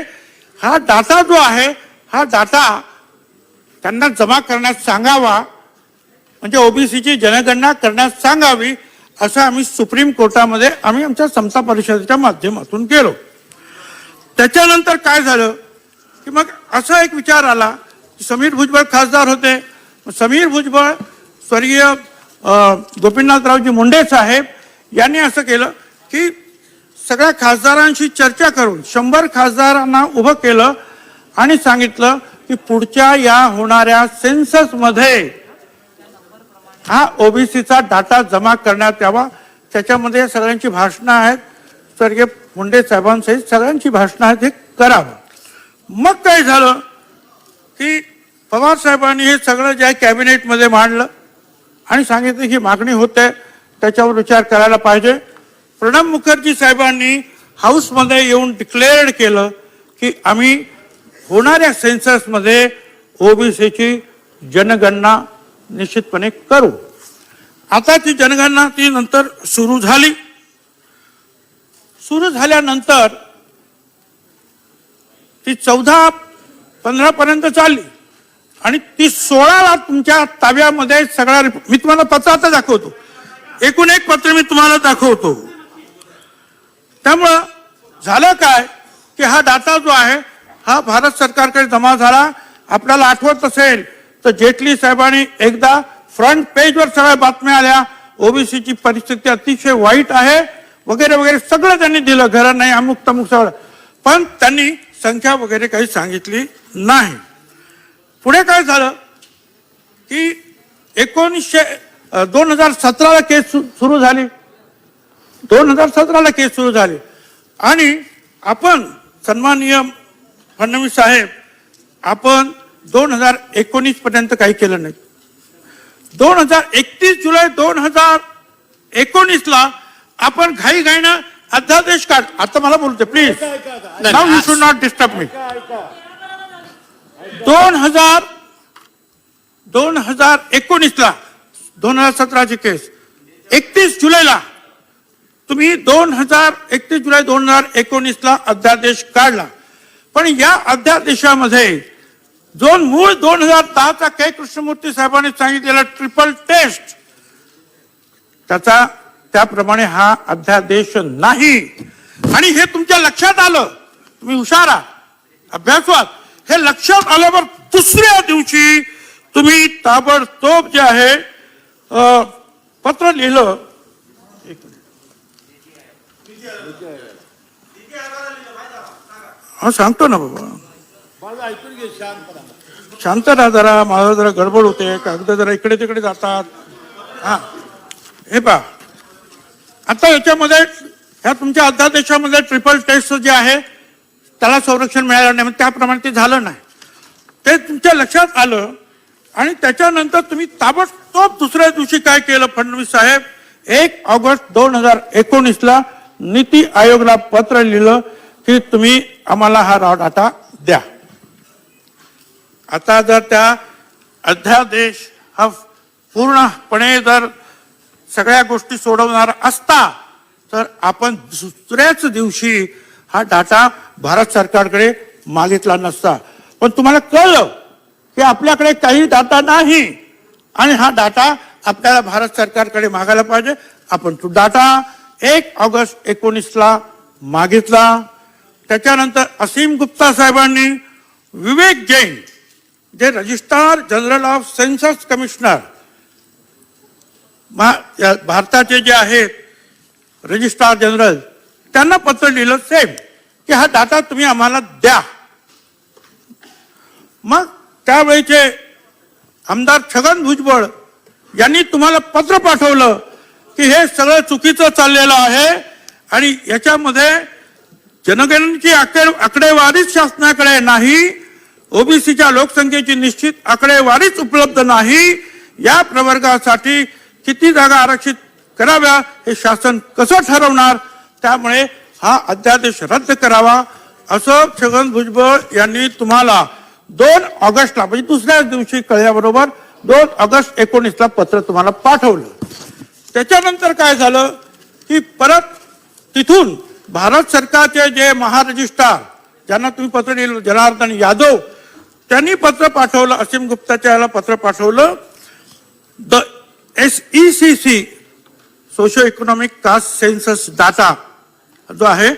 हा डाटा जो आहे हा डाटा त्यांना जमा करण्यास सांगावा, म्हणजे ओबीसीची जनगणना करण्यास सांगावी, असं आम्ही सुप्रीम कोर्टामध्ये आम्ही आमच्या समता परिषदेच्या माध्यमातून गेलो. त्याच्यानंतर काय झालं की मग असा एक विचार आला. समीर भुजबळ खासदार होते. समीर भुजबळ स्वर्गीय गोपीनाथरावजी मुंडे साहेब यांनी असं केलं की सगळ्या खासदारांशी चर्चा करून 100 खासदारांना उभं केलं आणि सांगितलं की पुढच्या या होणाऱ्या सेन्ससमध्ये हा ओबीसीचा डाटा जमा करण्यात यावा. त्याच्यामध्ये सगळ्यांची भाषणं आहेत, स्वर्गीय मुंडे साहेबांसहित सगळ्यांची भाषणं आहेत, हे करावं. मग काय झालं की पवार साहेबांनी हे सगळं जे आहे कॅबिनेटमध्ये मांडलं आणि सांगितलं की मागणी होते, त्याच्यावर विचार करायला पाहिजे. प्रणब मुखर्जी साहेबांनी हाऊसमध्ये येऊन डिक्लेअर्ड केलं की आम्ही होणाऱ्या सेन्ससमध्ये ओबीसीची जनगणना निश्चितपणे करू. आता ती जनगणना ती नंतर सुरू झाली. सुरू झाल्यानंतर ती 14-15 पर्यंत चालली आणि ती 16ला तुमच्या ताब्यामध्ये सगळा मी तुम्हाला पत्र आता दाखवतो. एकूण एक पत्र मी तुम्हाला दाखवतो. त्यामुळं झालं काय की हा डाटा जो आहे हा भारत सरकारकडे जमा झाला. आपल्याला आठवत असेल तर जेटली साहेबांनी एकदा फ्रंट पेजवर सगळ्या बातम्या आल्या, ओबीसीची परिस्थिती अतिशय वाईट आहे वगैरे वगैरे सगळं त्यांनी दिलं. घरं नाही, अमुक तमुक सगळं. पण त्यांनी संख्या वगैरे काही सांगितली नाही. पुढे काय झालं की 2017ला केस सुरू झाली. 2017ला केस सुरू झाली आणि आपण सन्माननीय फडणवीस साहेब आपण 2019 पर्यंत काही केलं नाही. 31 जुलै 2019ला आपण घाईघाईनं अध्यादेश काढ. आता मला बोलते please, now you should not disturb me. 2019ला 2017ची केस 31 जुलैला तुम्ही 31 जुलै 2019ला अध्यादेश काढला. पण या अध्यादेशामध्ये जो मूळ 2010चा के कृष्णमूर्ती साहेबांनी सांगितलेला ट्रिपल टेस्ट त्याप्रमाणे हा अध्यादेश नाही. आणि हे तुमच्या लक्षात आलं, तुम्ही हुशार आहात, अभ्यासू आहात. हे लक्षात आल्यावर दुसऱ्या दिवशी तुम्ही ताबडतोब जे आहे पत्र लिहिलं. हा सांगतो ना बाबा, शांत राहा जरा, माझा जरा गडबड होते, कागद जरा इकडे तिकडे जातात. हा हे पहा, आता याच्यामध्ये ह्या तुमच्या अध्यादेशामध्ये ट्रिपल टेस्ट जे आहे त्याला संरक्षण मिळालं नाही, त्याप्रमाणे ते झालं नाही. ते तुमच्या लक्षात आलं आणि त्याच्यानंतर तुम्ही ताबडतोब दुसऱ्या दिवशी काय केलं फडणवीस साहेब, 1 ऑगस्ट 2019ला नीती आयोगला पत्र लिहिलं की तुम्ही आम्हाला हा रॉ डाटा द्या. आता जर त्या अध्यादेश हा पूर्णपणे जर सगळ्या गोष्टी सोडवणार असता तर आपण दुसऱ्याच दिवशी हा डाटा भारत सरकारकडे मागितला नसता. पण तुम्हाला कळलं की आपल्याकडे काही डाटा नाही आणि हा डाटा आपल्याला भारत सरकारकडे मागायला पाहिजे. आपण तो डाटा 1 ऑगस्ट 19 मागितला. त्याच्यानंतर असीम गुप्ता साहेबांनी विवेक जैन जे registrar general of census commissioner भारताचे जे आहेत रजिस्ट्रार जनरल त्यांना पत्र लिहिलं सेम की हा डाटा तुम्ही आम्हाला द्या. मग त्यावेळेचे आमदार छगन भुजबळ यांनी तुम्हाला पत्र पाठवलं की हे सगळं चुकीचं चाललेलं आहे आणि याच्यामध्ये जनगणनेची आकडेवारीच शासनाकडे नाही, ओबीसीच्या लोकसंख्येची निश्चित आकडेवारीच उपलब्ध नाही. या प्रवर्गासाठी किती जागा आरक्षित कराव्या हे शासन कसं ठरवणार. त्यामुळे हा अध्यादेश रद्द करावा असं छगन भुजबळ यांनी तुम्हाला 2 ऑगस्टला म्हणजे दुसऱ्याच दिवशी कळल्याबरोबर 2 ऑगस्ट 19 पत्र तुम्हाला पाठवलं. त्याच्यानंतर काय झालं की परत तिथून भारत सरकारचे जे महारजिस्ट्रार ज्यांना तुम्ही पत्र लिहिलं जनार्दन यादव त्यांनी पत्र पाठवलं. असीम गुप्ताच्या याला पत्र पाठवलं. The SECC socio economic caste census data जो आहे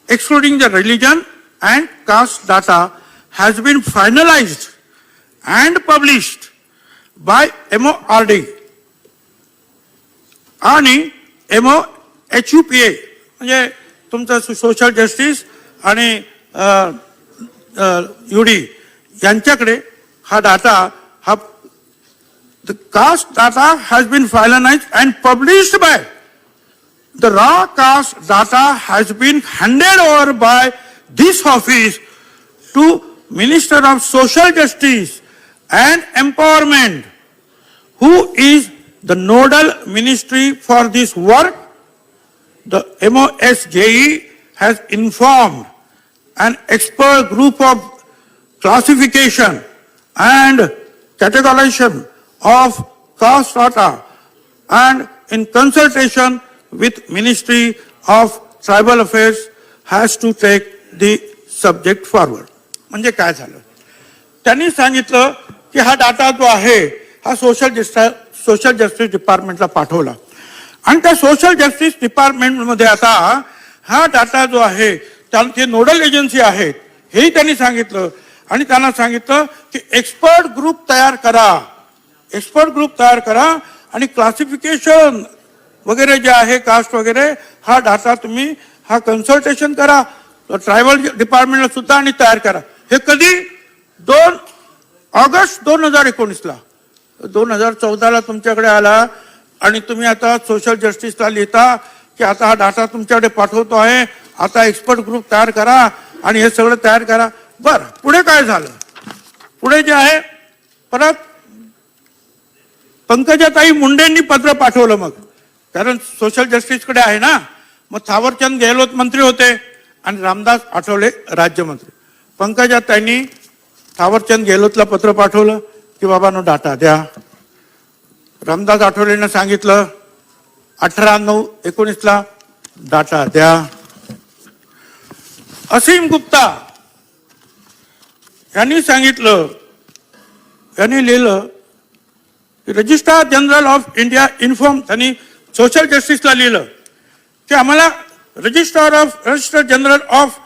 excluding the religion and caste data has been finalized and published by MORD आणि MOHUPA म्हणजे तुमचं सोशल जस्टिस आणि UD यांच्याकडे हा डाटा हा the caste data has been finalized and published by the raw caste data has been handed over by this office to Minister of Social Justice and Empowerment, who is the nodal ministry for this work. The MOSJE has informed an expert group of classification and categorization of caste data and in consultation with Ministry of Tribal Affairs has to take the subject forward. म्हणजे काय झालं त्यांनी सांगितलं की हा data जो आहे हा सोशल जस्टिस डिपार्टमेंटला पाठवला आणि त्या सोशल जस्टिस डिपार्टमेंटमध्ये आता हा डाटा जो आहे त्यांचे नोडल एजन्सी आहेत हेही त्यांनी सांगितलं आणि त्यांना सांगितलं की एक्सपर्ट ग्रुप तयार करा आणि क्लासिफिकेशन वगैरे जे आहे कास्ट वगैरे हा डाटा तुम्ही हा कन्सल्टेशन करा ट्रायबल डिपार्टमेंटला सुद्धा आणि तयार करा. हे कधी 2 ऑगस्ट 2019 2014 तुमच्याकडे आला आणि तुम्ही आता सोशल जस्टिसला लिहिता की आता हा डाटा तुमच्याकडे पाठवतो आहे आता एक्सपर्ट ग्रुप तयार करा आणि हे सगळं तयार करा. बरं पुढे काय झालं पुढे जे आहे परत पंकजाताई मुंडेंनी पत्र पाठवलं मग कारण सोशल जस्टिसकडे आहे ना. मग थावरचंद गेहलोत मंत्री होते आणि रामदास आठवले राज्यमंत्री. पंकजाताईंनी थावरचंद गेहलोतला पत्र पाठवलं की बाबांनो डाटा द्या. रामदास आठवलेनं सांगितलं 18/9/19 डाटा द्या. असीम गुप्ता यांनी सांगितलं यांनी लिहिलं की registrar general of India inform त्यांनी सोशल जस्टिसला लिहिलं की आम्हाला registrar general of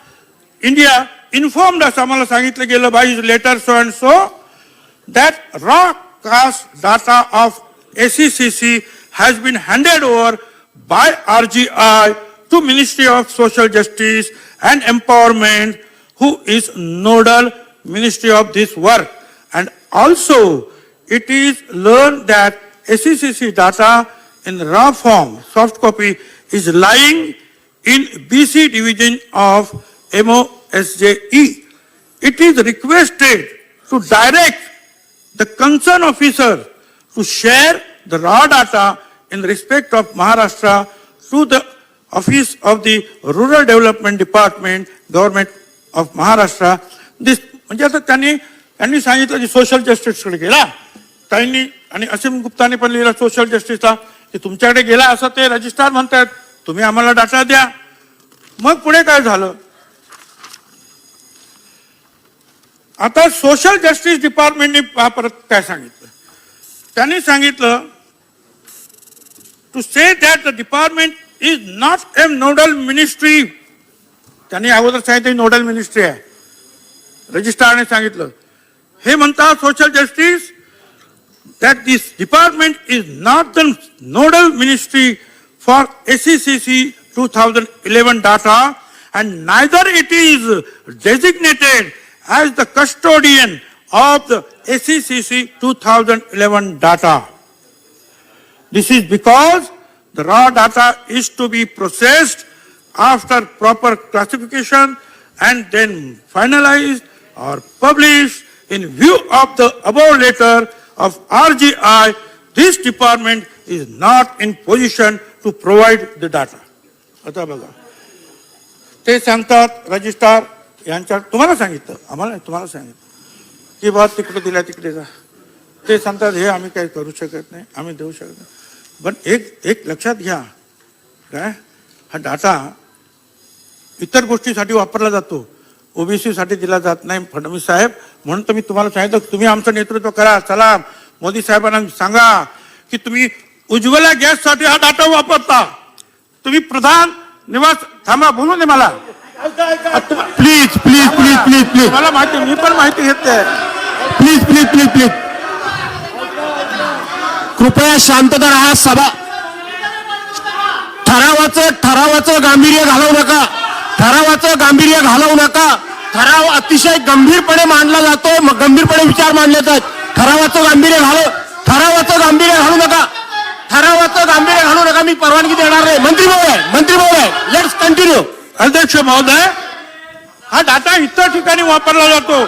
India informed असं आम्हाला सांगितलं गेलं by his letter so and so that raw caste data of SECC has been handed over by RGI to Ministry of Social Justice and Empowerment, who is nodal ministry of this work. And also it is learned that SECC data in raw form, soft copy, is lying in BC division of MOSJE. It is requested to direct the concerned officer to share the raw data in respect of Maharashtra to the Office of the Rural Development Department, Government of Maharashtra. This म्हणजे आता त्यांनी सांगितलं की social जस्टिसकडे गेला त्यांनी, आणि असीम गुप्ताने पण लिहिलं सोशल जस्टिसला की तुमच्याकडे गेला असं ते रजिस्ट्रार म्हणतात, तुम्ही आम्हाला डाटा द्या. मग पुढे काय झालं, आता सोशल जस्टिस डिपार्टमेंटने परत काय सांगितलं, त्यांनी सांगितलं to say that the department is not a nodal ministry. त्यांनी अगोदर सांगितलं नोडल मिनिस्ट्री आहे, रजिस्ट्रारने सांगितलं. हे म्हणतात social justice that this department is not the nodal ministry for SECC 2011 data and neither it is designated as the custodian of the SECC 2011 data. This is because the raw data is to be processed after proper classification and then finalized or published in view of the above letter of RGI. This department is not in position to provide the data. आता बघा ते सांगतात registrar यांच्या, तुम्हाला सांगितलं आम्हाला, तुम्हाला सांगितलं की बा तिकडे दिल्या तिकडे जा. ते सांगतात हे आम्ही काही करू शकत नाही, आम्ही देऊ शकत नाही. पण एक लक्षात घ्या, काय हा डाटा इतर गोष्टीसाठी वापरला जातो, ओबीसी साठी दिला जात नाही. फडणवीस साहेब म्हणून तर मी तुम्हाला सांगितलं तुम्ही आमचं नेतृत्व करा. चला मोदी साहेबांना सांगा की तुम्ही उज्ज्वला गॅस साठी हा डाटा वापरता. तुम्ही प्रधान निवास, थांबा बोलू दे मला, please please please please please मला माहिती, मी पण माहिती घेते. प्लीज प्लीज प्लीज प्लीज कृपया शांतता राहा. सभा ठरावाचं गांभीर्य घालवू नका, ठरावाचं गांभीर्य घालवू नका. ठराव अतिशय गंभीरपणे मांडला जातो, गंभीरपणे विचार मांडले जातात. ठरावाचं गांभीर्य घालू नका, ठरावाचं गांभीर्य घालू नका. मी परवानगी देणार नाही. मंत्री महोदय लेट्स कंटिन्यू. अध्यक्ष महोदय, हा डाटा इतर ठिकाणी वापरला जातो,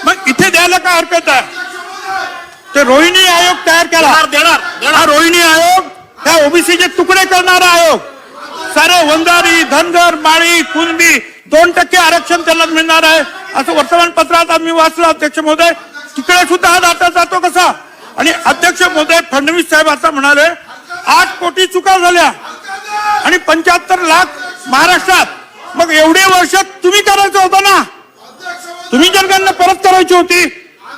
मग इथे द्यायला काय हरकत आहे? ते रोहिणी आयोग तयार केला, हा रोहिणी आयोग त्या ओबीसीचे तुकडे करणारा आयोग. सारे वंजारी, धनगर, माळी, कुणबी 2% आरक्षण त्यांना मिळणार आहे असं वर्तमानपत्रात आम्ही वाचलं. अध्यक्ष महोदय, तिकडे सुद्धा हा डाटा जातो कसा? आणि अध्यक्ष महोदय फडणवीस साहेब आता म्हणाले 8 कोटी चुका झाल्या आणि 75 लाख महाराष्ट्रात. मग एवढे वर्ष तुम्ही करायचं होतं ना, तुम्ही जनगणना परत करायची होती.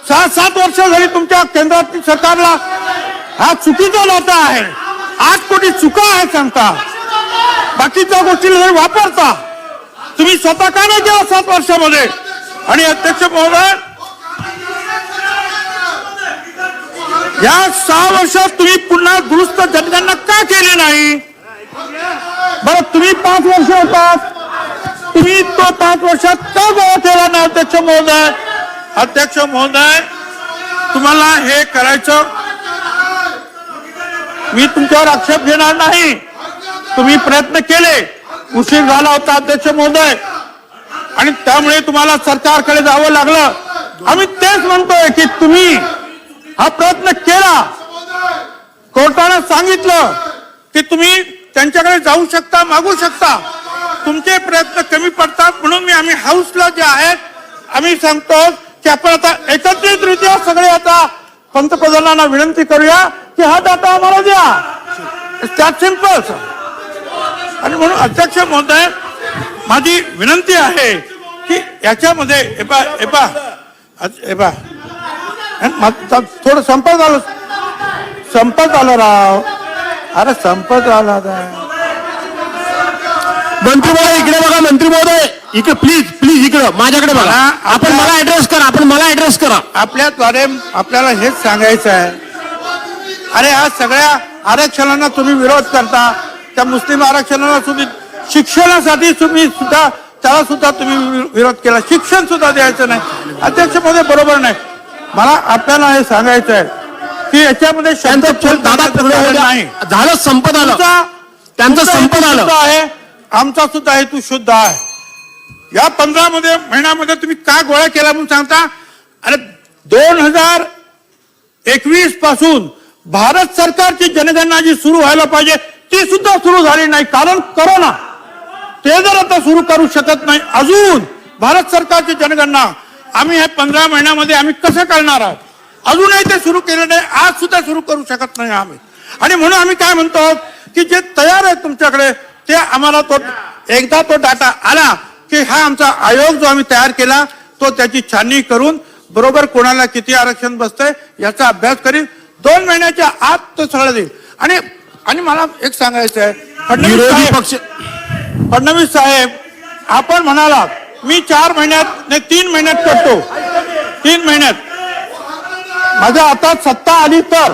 6-7 वर्ष झाली तुमच्या केंद्रातील सरकारला. हा चुकीचा डाटा आहे, 8 कोटी चुका आहे सांगता, बाकीच्या गोष्टीला वापरता. तुम्ही स्वतः का नाही केला 7 वर्षामध्ये? आणि अध्यक्ष महोदय, या 6 वर्षात तुम्ही पुन्हा दुरुस्त जनगणना का केली नाही? बरं तुम्ही 5 वर्ष होतात, तुम्ही तो 5 वर्षात का गोळा केला नाही? अध्यक्ष महोदय, अध्यक्ष महोदय, तुम्हाला हे करायचं, मी तुमच्यावर आक्षेप घेणार नाही. तुम्ही प्रयत्न केले, उशीर झाला होता अध्यक्ष महोदय, आणि त्यामुळे तुम्हाला सरकारकडे जावं लागलं. आम्ही तेच म्हणतोय की तुम्ही हा प्रयत्न केला. कोर्टाने सांगितलं की तुम्ही त्यांच्याकडे जाऊ शकता, मागू शकता. तुमचे प्रयत्न कमी पडतात म्हणून आम्ही हाऊसला जे आहेत आम्ही सांगतो की आपण आता एकत्रितरित्या सगळे आता पंतप्रधानांना विनंती करूया की हा डाटा आम्हाला द्या. त्यात सिंपल. आणि म्हणून अध्यक्ष महोदय, माझी विनंती आहे की याच्यामध्ये थोडं संपत आलं राव. अरे संपत आला. मंत्री महोदय इकडे बघा. मंत्री महोदय इकडे प्लीज प्लीज इकडे माझ्याकडे बघा. आपण मला ऍड्रेस करा. आपल्याद्वारे आपल्याला हेच सांगायचं आहे. अरे हा सगळ्या आरक्षणांना तुम्ही विरोध करता. त्या मुस्लिम आरक्षणाला सुद्धा, शिक्षणासाठी तुम्ही सुद्धा त्याला सुद्धा तुम्ही विरोध केला. शिक्षण सुद्धा द्यायचं नाही. अध्यक्ष महोदय बरोबर नाही. मला आपल्याला हे सांगायचं आहे की याच्यामध्ये नाही झालं, संपत आलं, त्यांचं संपत आलं आहे. आमचा सुद्धा हेतू शुद्ध आहे. या 15 महिन्यामध्ये तुम्ही का गोळा केला म्हणून सांगता? अरे 2021 पासून भारत सरकारची जनगणना जी सुरू व्हायला पाहिजे ती सुद्धा सुरू झाली नाही, कारण कोरोना. ते जर आता सुरू करू शकत नाही, अजून भारत सरकारची जनगणना आम्ही हे 15 महिन्यामध्ये आम्ही कसं करणार आहोत, अजूनही ते सुरू केलं नाही, आज सुद्धा सुरू करू शकत नाही आम्ही. आणि म्हणून आम्ही काय म्हणतो की जे तयार आहे तुमच्याकडे ते आम्हाला तो एकदा तो डाटा आला की हा आमचा आयोग जो आम्ही तयार केला तो त्याची छाननी करून बरोबर कोणाला किती आरक्षण बसतंय याचा अभ्यास करील, 2 महिन्याच्या आत तो सगळं देईल. आणि मला एक सांगायचं आहे, फडणवीस साहेब आपण म्हणालात मी 4 महिन्यात नाही 3 महिन्यात करतो, 3 महिन्यात माझ्या आता सत्ता आली तर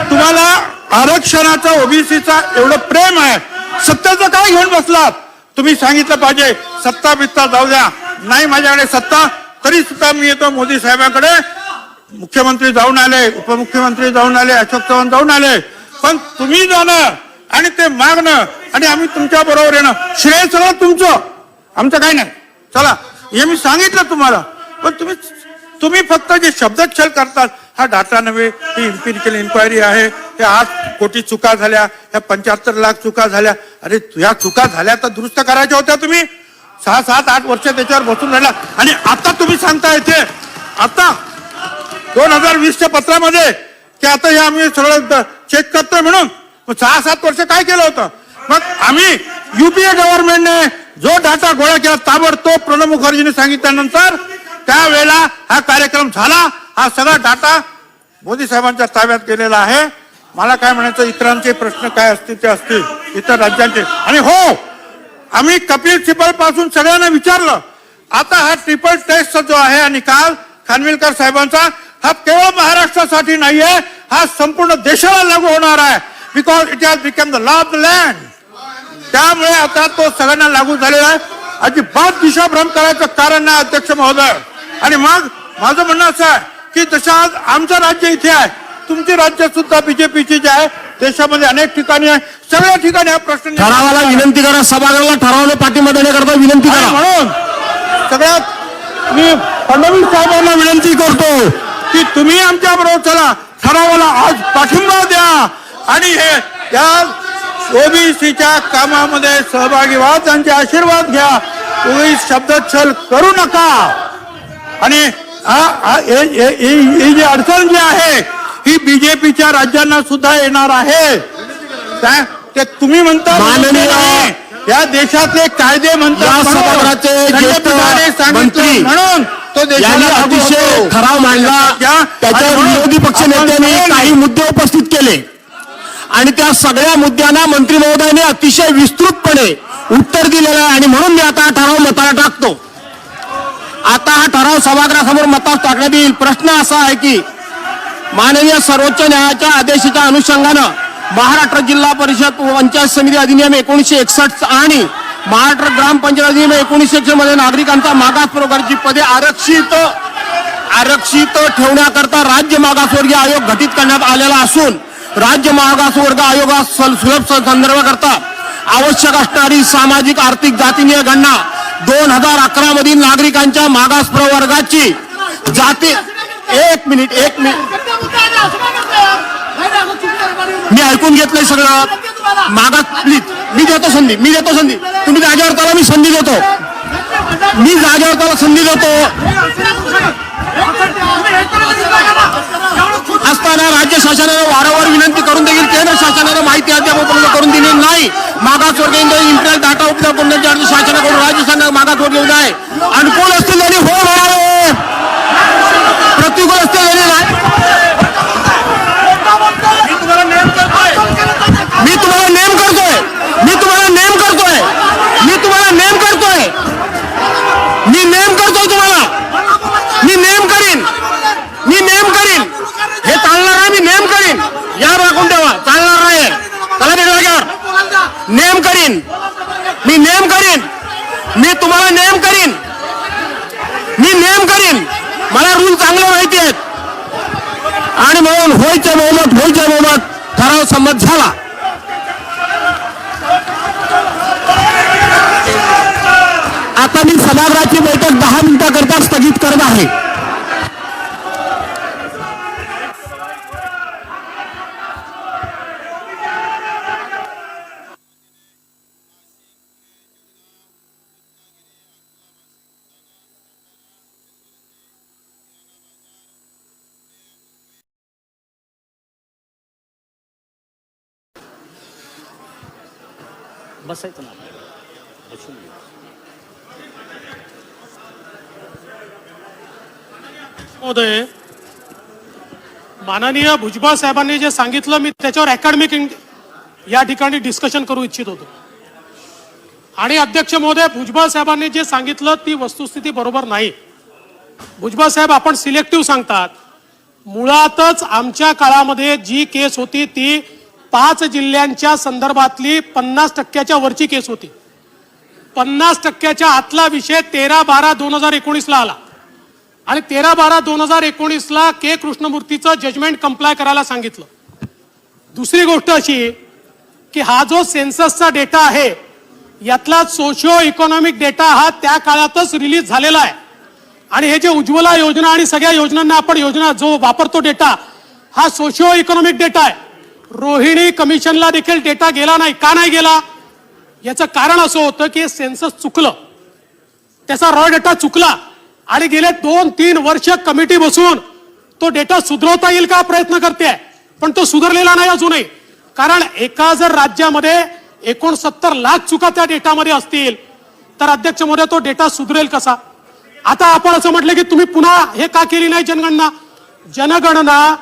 तुम्हाला आरक्षणाचा ओबीसीचा एवढं प्रेम आहे, सत्तेचं काय घेऊन बसलात? तुम्ही सांगितलं पाहिजे सत्ता बित्ता जाऊ द्या, नाही माझ्याकडे सत्ता तरी सुद्धा मी येतो मोदी साहेबांकडे. मुख्यमंत्री जाऊन आले, उपमुख्यमंत्री जाऊन आले, अशोक चव्हाण जाऊन आले, पण तुम्ही जाणं आणि ते मागणं आणि आम्ही तुमच्या बरोबर येणं, श्रेय सगळं तुमचं, आमचं काही नाही. चला हे मी सांगितलं तुम्हाला, पण तुम्ही फक्त जे शब्दच्छल करतात, हा डाटा नव्हे, ही इम्पिरिकल इन्क्वायरी आहे, हे 8 कोटी चुका झाल्या, ह्या 75 लाख चुका झाल्या. अरे ह्या चुका झाल्या तर दुरुस्त करायच्या होत्या. तुम्ही 6, 7, 8 वर्ष त्याच्यावर बसून राहिला आणि आता तुम्ही सांगता इथे आता 2020च्या पत्रामध्ये की आता हे आम्ही सगळं चेक करतोय म्हणून. 6, 7 वर्ष काय केलं होतं? मग आम्ही युपीए गव्हर्नमेंटने जो डाटा गोळा केला ताबडतोब प्रणब मुखर्जीने सांगितल्यानंतर त्यावेळेला हा कार्यक्रम झाला. हा सगळा डाटा मोदी साहेबांच्या ताब्यात गेलेला आहे. मला काय म्हणायचं, इतरांचे प्रश्न काय असतील ते असतील, इतर राज्यांचे. आणि हो, आम्ही कपिल सिब्बल पासून सगळ्यांना विचारलं. आता हा ट्रिपल टेस्टचा जो आहे निकाल खानविलकर साहेबांचा, हा केवळ महाराष्ट्रासाठी नाहीये, हा संपूर्ण देशाला लागू होणार आहे. Because it has become the law of the land. त्यामुळे आता तो सगळ्यांना लागू झालेला आहे. अजिबात दिशाभ्रम करायचं कारण नाही अध्यक्ष महोदय. आणि मग माझं म्हणणं असं आहे की जसं आज आमचं राज्य इथे आहे, तुमचे राज्य सुद्धा बीजेपीची जे आहे देशामध्ये अनेक ठिकाणी आहे, सगळ्या ठिकाणी हा प्रश्न ठरावाला विनंती करा, सभागृहाला ठरावाला पाठिंबा देण्याकरता विनंती करा. म्हणून सगळ्यात मी फडणवीस साहेबांना विनंती करतो की तुम्ही आमच्या बरोबर चला, ठरावाला आज पाठिंबा द्या आणि हे त्या ओबीसीच्या कामामध्ये सहभागी व्हा, त्यांचे आशीर्वाद घ्या, तुम्ही शब्दच्छल करू नका. आणि ही जी अडचण जी आहे ही बीजेपीच्या राज्यांना सुद्धा येणार आहे. काय ते तुम्ही म्हणता या देशातले कायदे म्हणतात मंत्री म्हणून तो देशाला अतिशय ठराव मांडला. त्याच्यावर विरोधी पक्ष नेत्यांनी काही मुद्दे उपस्थित केले आणि त्या सगळ्या मुद्द्यांना मंत्री महोदयांनी अतिशय विस्तृतपणे उत्तर दिलेलं आहे. आणि म्हणून मी आता हा ठराव मताला टाकतो. आता हा ठराव सभागृहासमोर मतास टाकण्यात येईल. प्रश्न असा आहे की माननीय सर्वोच्च न्यायालयाच्या आदेशाच्या अनुषंगानं महाराष्ट्र जिल्हा परिषद पंचायत समिती अधिनियम 1961 आणि महाराष्ट्र ग्रामपंचायत अधिनियम 1961 मध्ये नागरिकांचा मागास प्रवर्गाची पदे आरक्षित ठेवण्याकरता राज्य मागासवर्गीय आयोग गठीत करण्यात आलेला असून राज्य मागासवर्ग आयोगास सुलभ संदर्भाकरता आवश्यक असणारी सामाजिक आर्थिक जातीय गणना 2011 मधील नागरिकांच्या मागास प्रवर्गाची जाती एक मिनिट मी ऐकून घेतलंय सगळं. मागास प्लीज मी देतो संधी तुम्ही जागेवर त्याला मी संधी देतो असताना राज्य शासनाने वारंवार विनंती करून देखील केंद्र शासनाने माहिती अद्याप उपलब्ध करून दिली नाही. मागासवर्गीय इंटरनेट डाटा उपलब्ध करण्याची शासनाकडून राज्य शासनाला मागासवर्गीय आहे. अनुकूल असतील त्यांनी हो म्हणावे, प्रतिकूल असतील त्यांनी नाही. मी तुम्हाला नेम करतोय मी नेम करीन हे चालणार आहे. मी नेम करीन, या राखून ठेवा, चालणार नाही. चला ते जागेवर नेम करीन, मी तुम्हाला नेम करीन. मला रूल चांगले माहिती आहेत. आणि म्हणून होयच्या बहुमत ठराव संमत झाला. आता मी सभागृहाची बैठक 10 मिनिटाकरता स्थगित करत आहे. बसायचं ना. महोदय, माननीय भुजबळ साहेबांनी जे सांगितलं मी त्याच्यावर अकॅडमिक या ठिकाणी डिस्कशन करू इच्छित होतो. आणि अध्यक्ष महोदय, भुजबळ साहेबांनी जे सांगितलं ती वस्तुस्थिती बरोबर नाही. भुजबळ साहेब, आपण सिलेक्टिव्ह सांगतात. मुळातच आमच्या काळामध्ये जी केस होती ती 5 जिल्ह्यांच्या संदर्भातली 50% वरची केस होती. 50% आतला विषय 13/12/2019 ला आला आणि 13/12/2019 के कृष्णमूर्तीचं जजमेंट कंप्लाय करायला सांगितलं. दुसरी गोष्ट अशी की हा जो सेन्ससचा डेटा आहे यातला सोशिओ इकॉनॉमिक डेटा हा त्या काळातच रिलीज झालेला आहे. आणि हे जे उज्ज्वला योजना आणि सगळ्या योजनांना आपण जो वापरतो डेटा हा सोशिओ इकॉनॉमिक डेटा आहे. रोहिणी कमिशनला देखील डेटा गेला नाही. का नाही गेला? याचं कारण असं होतं की सेन्सस चुकलं, त्याचा रॉ डेटा चुकला आणि गेले 2-3 वर्ष कमिटी बसून तो डेटा सुधारवता येईल का प्रयत्न करते, पण तो सुधारलेला नाही अजूनही. कारण एका जर राज्यामध्ये 69 लाख चुका त्या डेटामध्ये असतील तर अध्यक्ष महोदय तो डेटा सुधरेल कसा? आता आपण असं म्हटलं की तुम्ही पुन्हा हे का केली नाही जनगणना? जनगणना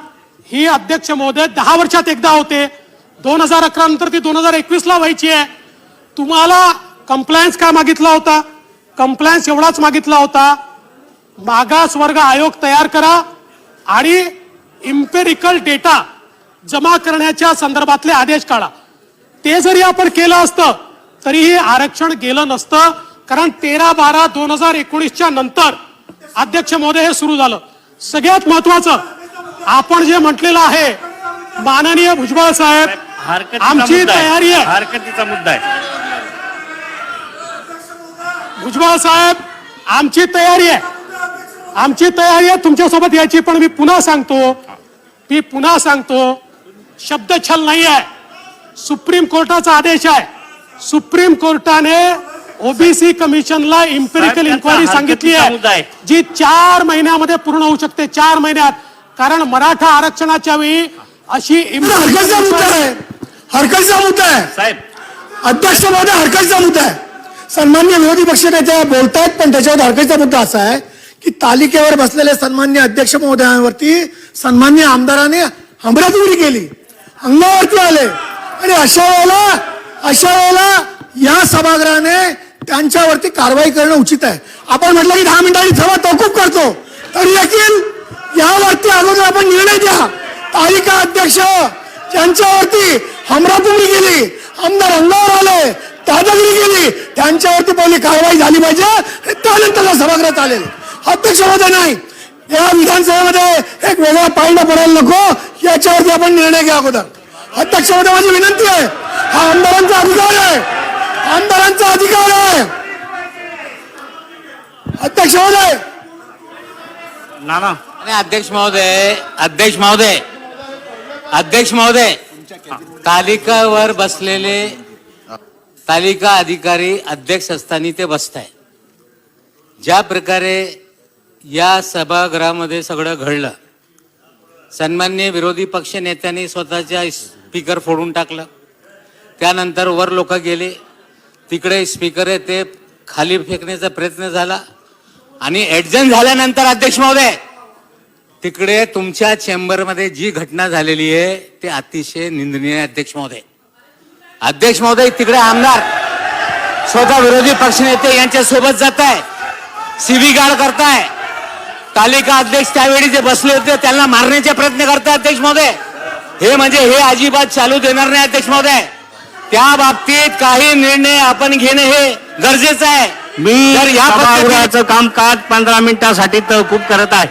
ही अध्यक्ष महोदय 10 वर्षात एकदा होते. 2011 नंतर ती 2021 ला व्हायची आहे. तुम्हाला कंप्लायन्स काय मागितला होता? कंप्लायन्स एवढाच मागितला होता, मागासवर्ग आयोग तयार करा आणि इम्पेरिकल डेटा जमा करण्याच्या संदर्भातले आदेश काढा. ते जरी आपण केलं असतं तरीही आरक्षण गेलं नसतं. कारण 13/12/2019 नंतर अध्यक्ष महोदय हे सुरू झालं. सगळ्यात महत्वाचं आपण जे म्हटलेलं आहे माननीय भुजबळ साहेब, आमची तयारी आहे. हरकतीचा मुद्दा आहे. भुजबळ साहेब, आमची तयारी आहे. आमची तयारी आहे तुमच्यासोबत यायची. पण मी पुन्हा सांगतो शब्दछल नाही आहे. सुप्रीम कोर्टाचा आदेश आहे. सुप्रीम कोर्टाने ओबीसी कमिशनला इम्पेरिकल इन्क्वायरी सांगितली आहे जी 4 महिन्यामध्ये पूर्ण होऊ शकते. 4 महिन्यात. कारण मराठा आरक्षणाच्या वेळी अशी हरकतचा मुद्दा आहे साहेब. अध्यक्ष महोदय, हरकतचा मुद्दा आहे. सन्मान्य विरोधी पक्षनेते बोलतायत पण त्याच्यावर हरकतचा मुद्दा असा आहे की तालिकेवर बसलेले सन्मान्य अध्यक्ष महोदयांवरती सन्मान्य आमदाराने हमरातुरी केली, अंगावरती आले. आणि अशा वेळेला या सभागृहाने त्यांच्यावरती कारवाई करणं उचित आहे. आपण म्हटलं की 10 मिनिटांनी सभा तहकूब करतो तरी देखील यावरती अगोदर आपण निर्णय द्या. तालिका अध्यक्ष ज्यांच्यावरती हमरातुरी केली, आमदार अंगावर आले, दादागिरी केली, त्यांच्यावरती पहिली कारवाई झाली पाहिजे आणि त्यानंतर सभागृह चालेल. अध्यक्ष महोदय नाही, या विधानसभेमध्ये एक वेगळा पायंडा पडायला नको, याच्यावरती आपण निर्णय घ्या अगोदर. अध्यक्ष महोदय, माझी विनंती आहे. हा आमदारांचा अधिकार आहे. आमदारांचा अधिकार आहे. अध्यक्ष महोदय. नाना. अध्यक्ष महोदय, तालिकावर बसलेले तालिका अधिकारी अध्यक्ष असताना ते बसत आहे. ज्या प्रकारे या सभागृहामध्ये सगळं घडलं, सन्मान्य विरोधी पक्ष नेत्यांनी स्वतःच्या स्पीकर फोडून टाकलं. त्यानंतर वर लोक गेले, तिकडे स्पीकर आहे ते खाली फेकण्याचा प्रयत्न झाला आणि ऍडजन झाल्यानंतर अध्यक्ष महोदय तिकडे तुमच्या चेंबरमध्ये जी घटना झालेली आहे ते अतिशय निंदनीय. अध्यक्ष महोदय तिकडे आमदार स्वतः विरोधी पक्षनेते यांच्या सोबत जात आहे, सीबी गार्ड करताय. तालिका अध्यक्ष त्यावेळी जे बसले होते त्यांना मारण्याचे प्रयत्न करताय. अध्यक्ष महोदय हे अजिबात चालू देणार नाही. अध्यक्ष महोदय त्या बाबतीत काही निर्णय आपण घेणे हे गरजेचं आहे. मी या सभागृहाचं कामकाज 15 मिनिटासाठी तहकूब करत आहे.